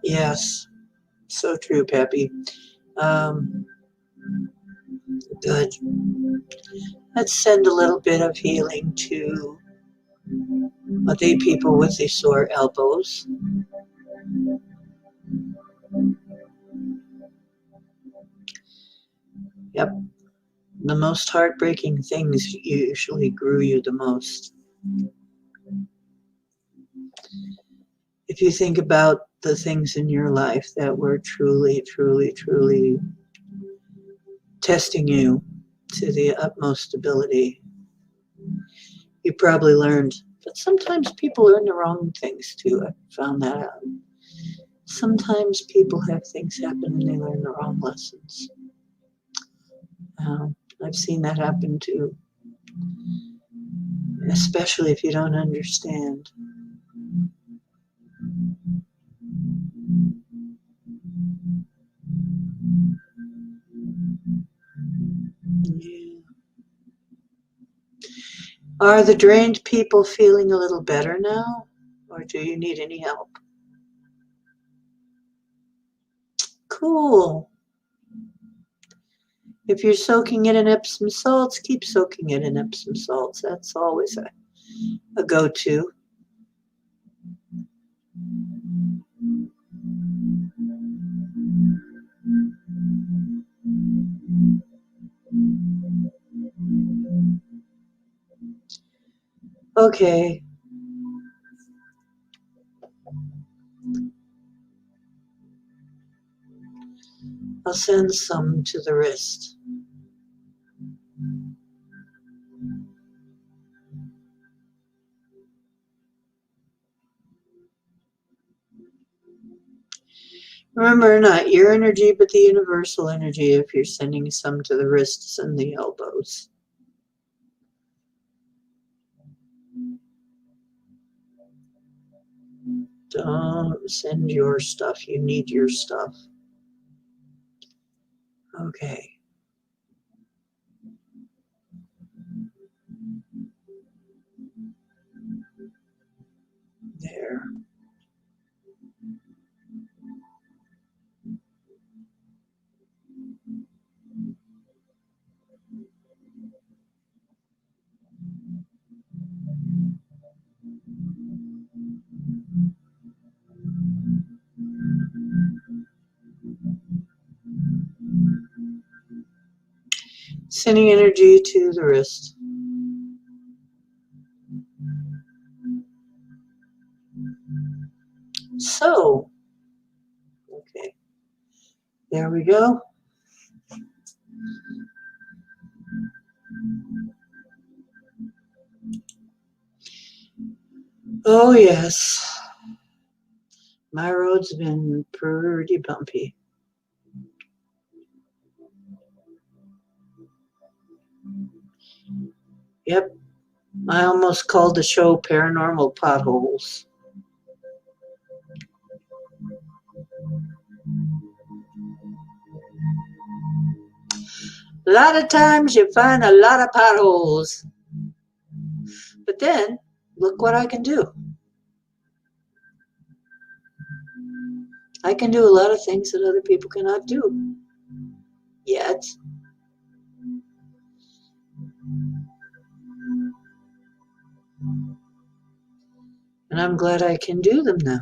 Yes, so true, Peppy. Um, Good. Let's send a little bit of healing to the people with the sore elbows. Yep. The most heartbreaking things usually grew you the most. If you think about the things in your life that were truly, truly, truly testing you to the utmost ability, you probably learned. But sometimes people learn the wrong things too. I found that out. Sometimes people have things happen and they learn the wrong lessons. I've seen that happen too, especially if you don't understand. Yeah. Are the drained people feeling a little better now, or do you need any help? Cool. If you're soaking it in Epsom salts, keep soaking it in Epsom salts. That's always a go-to. Okay. I'll send some to the wrist. Remember, not your energy, but the universal energy if you're sending some to the wrists and the elbows. Don't send your stuff. You need your stuff. Okay. There. Sending energy to the wrist. So, okay. There we go. Oh, yes. My road's been pretty bumpy. Yep. I almost called the show Paranormal Potholes. A lot of times you find a lot of potholes. But then, look what I can do. I can do a lot of things that other people cannot do. Yet. And I'm glad I can do them now.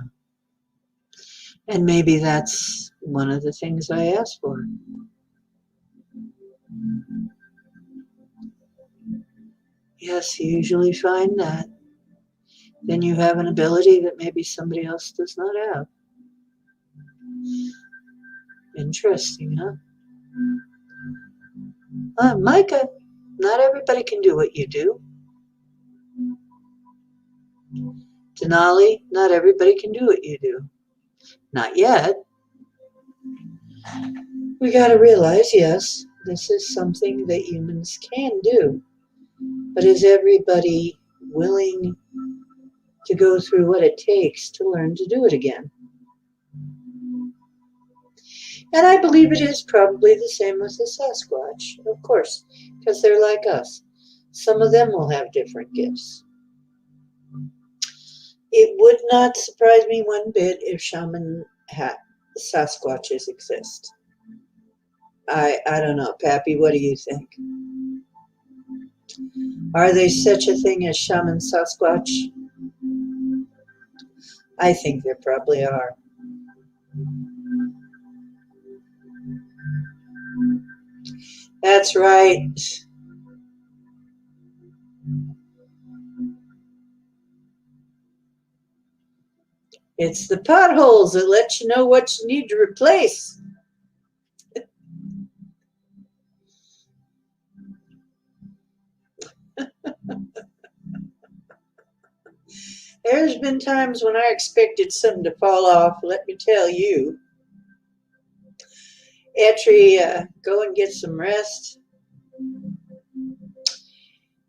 And maybe that's one of the things I asked for. Yes, you usually find that. Then you have an ability that maybe somebody else does not have. Interesting, huh? Micah, not everybody can do what you do. Denali, not everybody can do what you do. Not yet. We got to realize, yes, this is something that humans can do. But is everybody willing to go through what it takes to learn to do it again? And I believe it is probably the same with the Sasquatch, of course, because they're like us. Some of them will have different gifts. It would not surprise me one bit if shaman Sasquatches exist. I don't know, Pappy, what do you think? Are they such a thing as shaman Sasquatch? I think there probably are. That's right. It's the potholes that let you know what you need to replace. There's been times when I expected something to fall off, let me tell you. Etri, go and get some rest.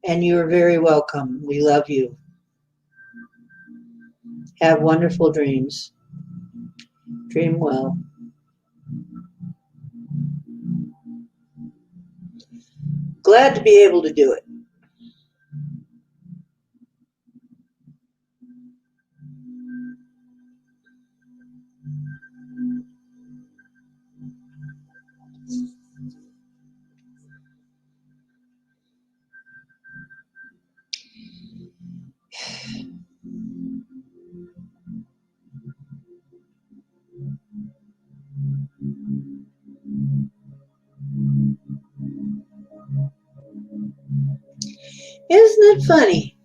And you are very welcome. We love you. Have wonderful dreams. Dream well. Glad to be able to do it. Isn't it funny?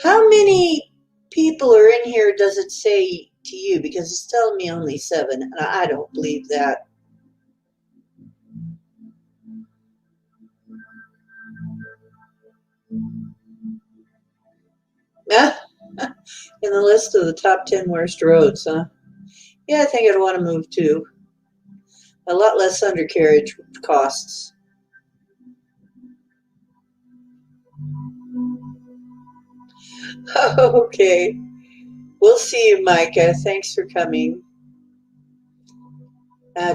How many people are in here does it say to you? Because it's telling me only 7, and I don't believe that. In the list of the top 10 worst roads, huh? Yeah, I think I'd want to move too. A lot less undercarriage costs. Okay. We'll see you, Micah. Thanks for coming.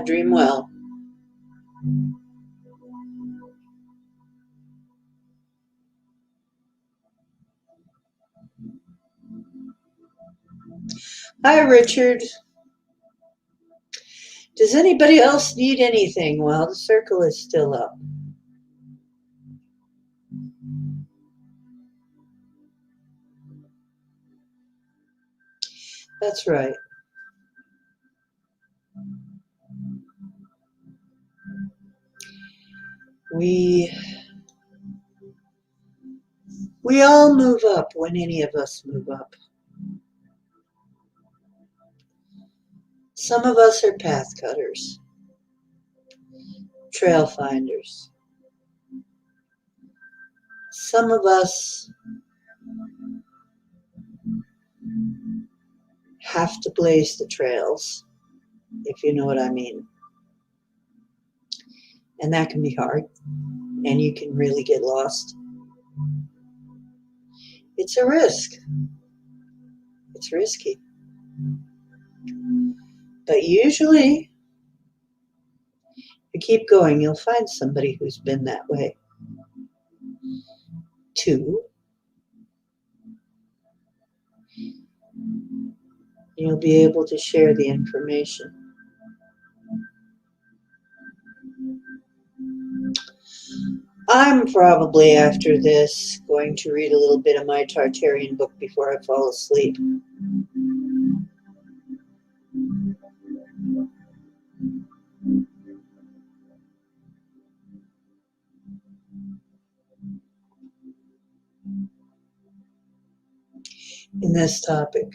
Dream well. Hi, Richard. Does anybody else need anything? Well, the circle is still up. That's right. We all move up when any of us move up. Some of us are path cutters, trail finders. Some of us have to blaze the trails, if you know what I mean. And that can be hard. and you can really get lost. It's a risk. It's risky. But usually, if you keep going, you'll find somebody who's been that way too. You'll be able to share the information. I'm probably, after this, going to read a little bit of my Tartarian book before I fall asleep. In this topic.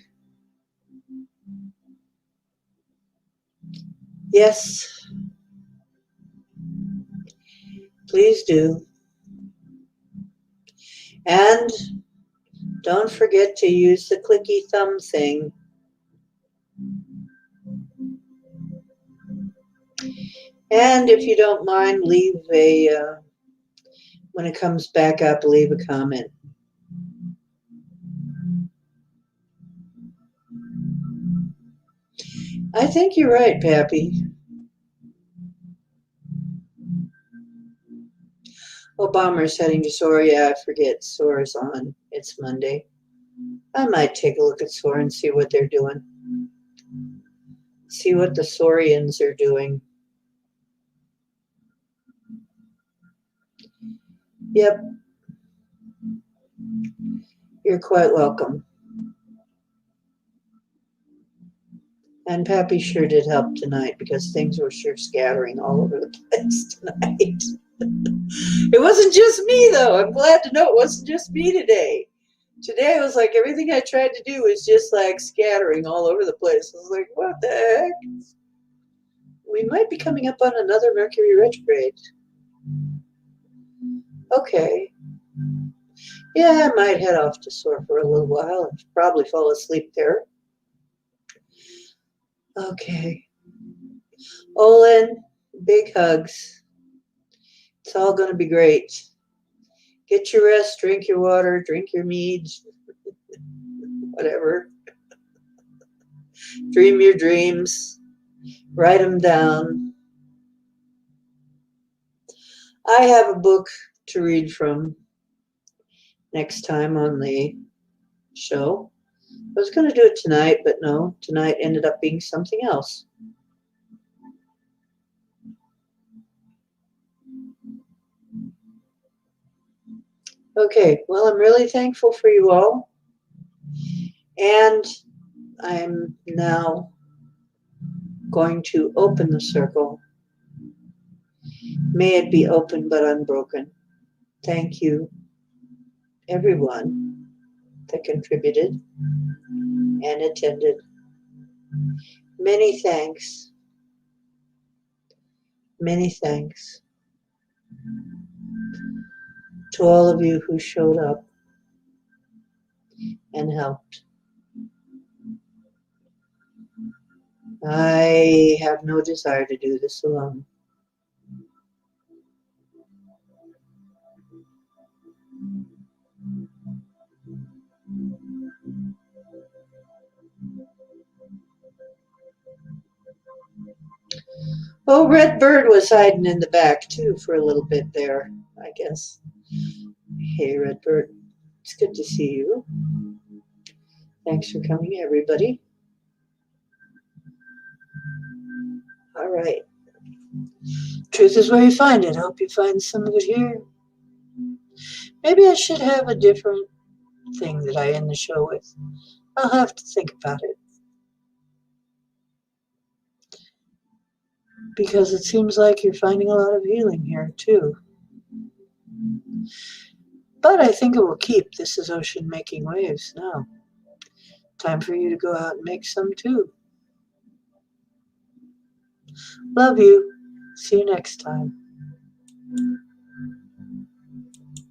Yes, please do. And don't forget to use the clicky thumb thing. And if you don't mind, leave when it comes back up, leave a comment. I think you're right, Pappy. Obama's heading to SOAR. Yeah, I forget. SOAR's on. It's Monday. I might take a look at SOAR and see what they're doing. See what the Saurians are doing. Yep. You're quite welcome. And Pappy sure did help tonight because things were sure scattering all over the place tonight. It wasn't just me, though. I'm glad to know it wasn't just me today. Today it was like everything I tried to do was just like scattering all over the place. I was like, what the heck? We might be coming up on another Mercury retrograde. Okay. Yeah, I might head off to SOAR for a little while and probably fall asleep there. Okay. Olin, big hugs. It's all going to be great. Get your rest, drink your water, drink your meads, whatever. Dream your dreams. Write them down. I have a book to read from next time on the show. I was going to do it tonight, but no, tonight ended up being something else. Okay, well, I'm really thankful for you all. And I'm now going to open the circle. May it be open but unbroken. Thank you, everyone that contributed and attended. Many thanks. Many thanks to all of you who showed up and helped. I have no desire to do this alone. Oh, Red Bird was hiding in the back too for a little bit there, I guess. Hey, Red Bird, it's good to see you. Thanks for coming, everybody. All right. Truth is where you find it. Hope you find some of it here. Maybe I should have a different thing that I end the show with. I'll have to think about it. Because it seems like you're finding a lot of healing here, too. But I think it will keep. This is Ocean making waves now. Time for you to go out and make some, too. Love you. See you next time.